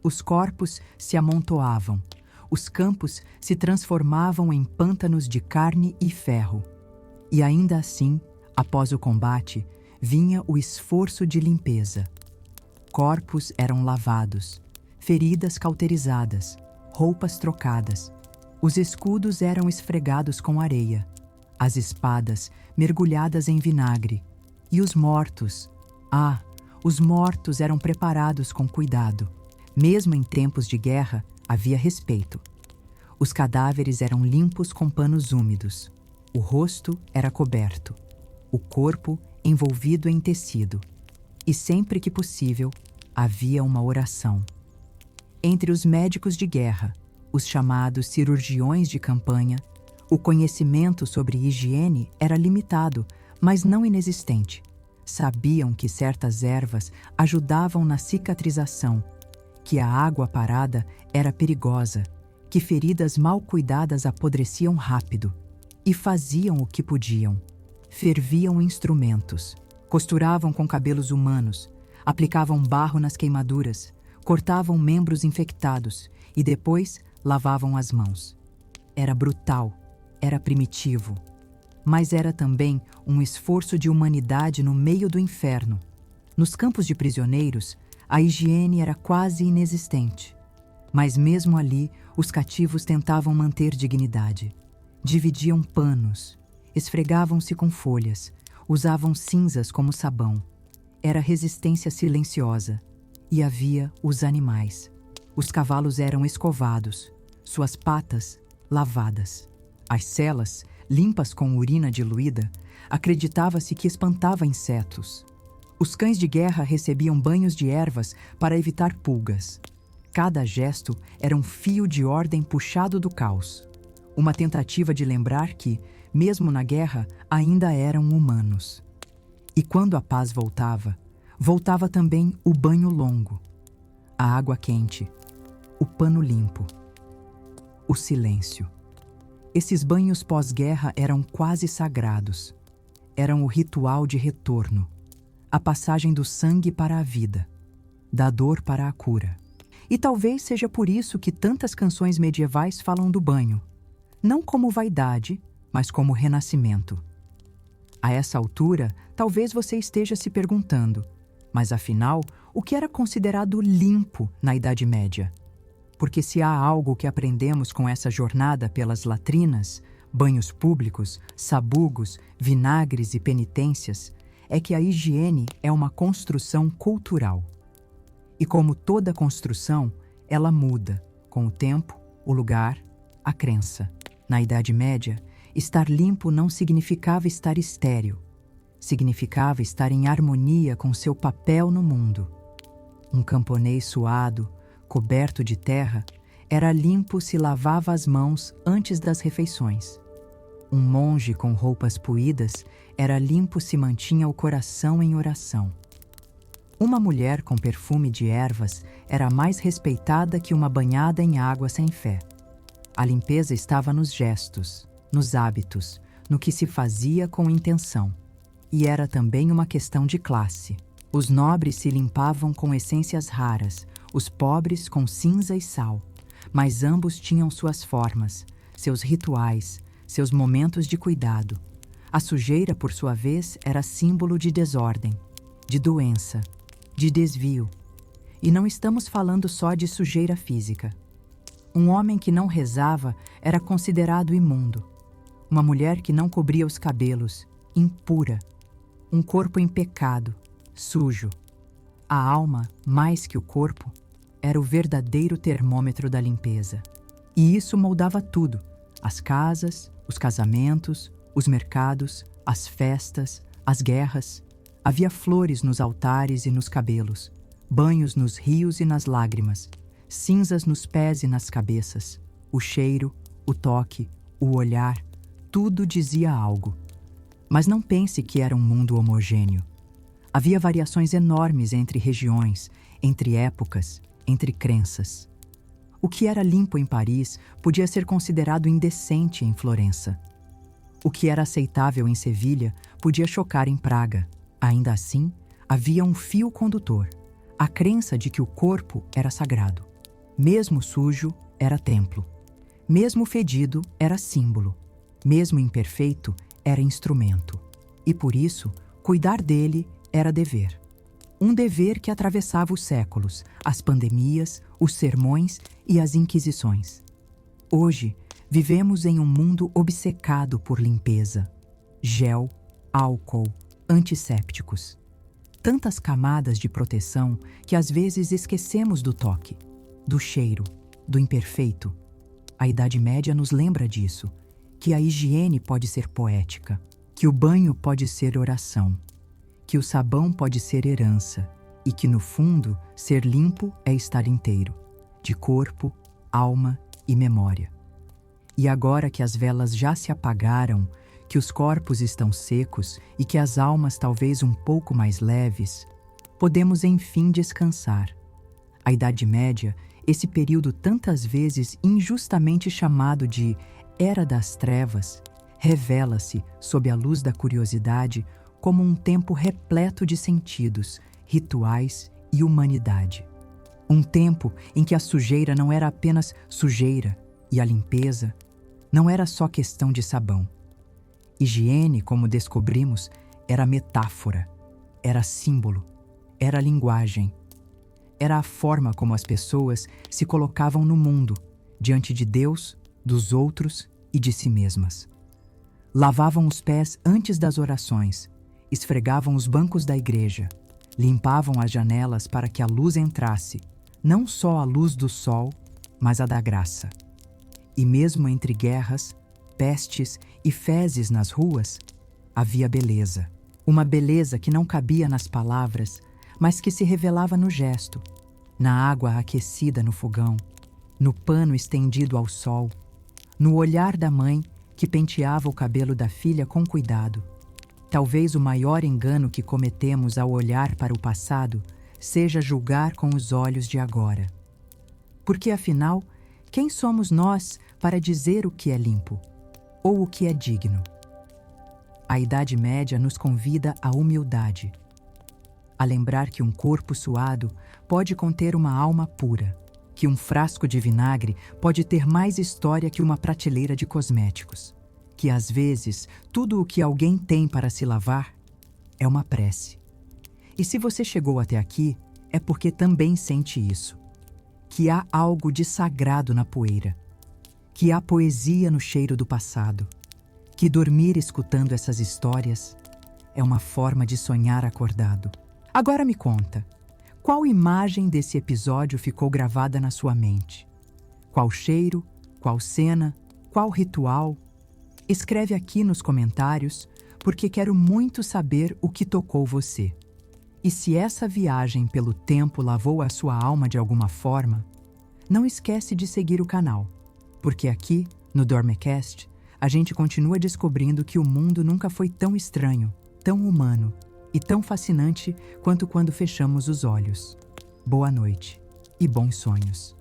S1: Os corpos se amontoavam. Os campos se transformavam em pântanos de carne e ferro. E ainda assim, após o combate, vinha o esforço de limpeza. Corpos eram lavados, feridas cauterizadas, roupas trocadas. Os escudos eram esfregados com areia, as espadas mergulhadas em vinagre. E os mortos, Os mortos eram preparados com cuidado. Mesmo em tempos de guerra, havia respeito. Os cadáveres eram limpos com panos úmidos. O rosto era coberto. O corpo envolvido em tecido. E sempre que possível, havia uma oração. Entre os médicos de guerra, os chamados cirurgiões de campanha, o conhecimento sobre higiene era limitado, mas não inexistente. Sabiam que certas ervas ajudavam na cicatrização, que a água parada era perigosa, que feridas mal cuidadas apodreciam rápido. E faziam o que podiam. Ferviam instrumentos, costuravam com cabelos humanos, aplicavam barro nas queimaduras, cortavam membros infectados e depois lavavam as mãos. Era brutal, era primitivo, mas era também um esforço de humanidade no meio do inferno. Nos campos de prisioneiros, a higiene era quase inexistente. Mas mesmo ali, os cativos tentavam manter dignidade. Dividiam panos, esfregavam-se com folhas, usavam cinzas como sabão. Era resistência silenciosa. E havia os animais. Os cavalos eram escovados, suas patas lavadas. As celas, limpas com urina diluída, acreditava-se que espantava insetos. Os cães de guerra recebiam banhos de ervas para evitar pulgas. Cada gesto era um fio de ordem puxado do caos. Uma tentativa de lembrar que, mesmo na guerra, ainda eram humanos. E quando a paz voltava, voltava também o banho longo, a água quente, o pano limpo, o silêncio. Esses banhos pós-guerra eram quase sagrados. Eram o ritual de retorno, a passagem do sangue para a vida, da dor para a cura. E talvez seja por isso que tantas canções medievais falam do banho, não como vaidade, mas como renascimento. A essa altura, talvez você esteja se perguntando, mas afinal, o que era considerado limpo na Idade Média? Porque se há algo que aprendemos com essa jornada pelas latrinas, banhos públicos, sabugos, vinagres e penitências, é que a higiene é uma construção cultural. E como toda construção, ela muda com o tempo, o lugar, a crença. Na Idade Média, estar limpo não significava estar estéril. Significava estar em harmonia com seu papel no mundo. Um camponês suado, coberto de terra, era limpo se lavava as mãos antes das refeições. Um monge com roupas puídas era limpo se mantinha o coração em oração. Uma mulher com perfume de ervas era mais respeitada que uma banhada em água sem fé. A limpeza estava nos gestos, nos hábitos, no que se fazia com intenção. E era também uma questão de classe. Os nobres se limpavam com essências raras, os pobres com cinza e sal. Mas ambos tinham suas formas, seus rituais, seus momentos de cuidado. A sujeira, por sua vez, era símbolo de desordem, de doença, de desvio. E não estamos falando só de sujeira física. Um homem que não rezava era considerado imundo. Uma mulher que não cobria os cabelos, impura. Um corpo em pecado, sujo. A alma, mais que o corpo, era o verdadeiro termômetro da limpeza. E isso moldava tudo: as casas, os casamentos, os mercados, as festas, as guerras. Havia flores nos altares e nos cabelos, banhos nos rios e nas lágrimas, cinzas nos pés e nas cabeças. O cheiro, o toque, o olhar, tudo dizia algo. Mas não pense que era um mundo homogêneo. Havia variações enormes entre regiões, entre épocas, entre crenças. O que era limpo em Paris podia ser considerado indecente em Florença. O que era aceitável em Sevilha podia chocar em Praga. Ainda assim, havia um fio condutor, a crença de que o corpo era sagrado. Mesmo sujo, era templo. Mesmo fedido, era símbolo. Mesmo imperfeito, era instrumento. E por isso, cuidar dele era dever. Um dever que atravessava os séculos, as pandemias, os sermões e as inquisições. Hoje, vivemos em um mundo obcecado por limpeza. Gel, álcool, antissépticos. tantas camadas de proteção que às vezes esquecemos do toque, do cheiro, do imperfeito. A Idade Média nos lembra disso, que a higiene pode ser poética, que o banho pode ser oração, que o sabão pode ser herança e que, no fundo, ser limpo é estar inteiro, de corpo, alma e memória. E agora que as velas já se apagaram, que os corpos estão secos e que as almas talvez um pouco mais leves, podemos enfim descansar. A Idade Média, esse período tantas vezes injustamente chamado de Era das Trevas, revela-se, sob a luz da curiosidade, como um tempo repleto de sentidos, rituais e humanidade. Um tempo em que a sujeira não era apenas sujeira e a limpeza não era só questão de sabão. Higiene, como descobrimos, era metáfora, era símbolo, era linguagem. Era a forma como as pessoas se colocavam no mundo, diante de Deus, dos outros e de si mesmas. Lavavam os pés antes das orações, esfregavam os bancos da igreja, limpavam as janelas para que a luz entrasse, não só a luz do sol, mas a da graça. E mesmo entre guerras, pestes e fezes nas ruas, havia beleza. Uma beleza que não cabia nas palavras, mas que se revelava no gesto, na água aquecida no fogão, no pano estendido ao sol, no olhar da mãe que penteava o cabelo da filha com cuidado. Talvez o maior engano que cometemos ao olhar para o passado seja julgar com os olhos de agora. Porque, afinal, quem somos nós para dizer o que é limpo ou o que é digno? A Idade Média nos convida à humildade, a lembrar que um corpo suado pode conter uma alma pura, que um frasco de vinagre pode ter mais história que uma prateleira de cosméticos, que às vezes tudo o que alguém tem para se lavar é uma prece. E se você chegou até aqui, é porque também sente isso, que há algo de sagrado na poeira, que há poesia no cheiro do passado, que dormir escutando essas histórias é uma forma de sonhar acordado. Agora me conta, qual imagem desse episódio ficou gravada na sua mente? Qual cheiro, qual cena, qual ritual? Escreve aqui nos comentários, porque quero muito saber o que tocou você. E se essa viagem pelo tempo lavou a sua alma de alguma forma, não esquece de seguir o canal, porque aqui, no Dormecast, a gente continua descobrindo que o mundo nunca foi tão estranho, tão humano e tão fascinante quanto quando fechamos os olhos. Boa noite e bons sonhos.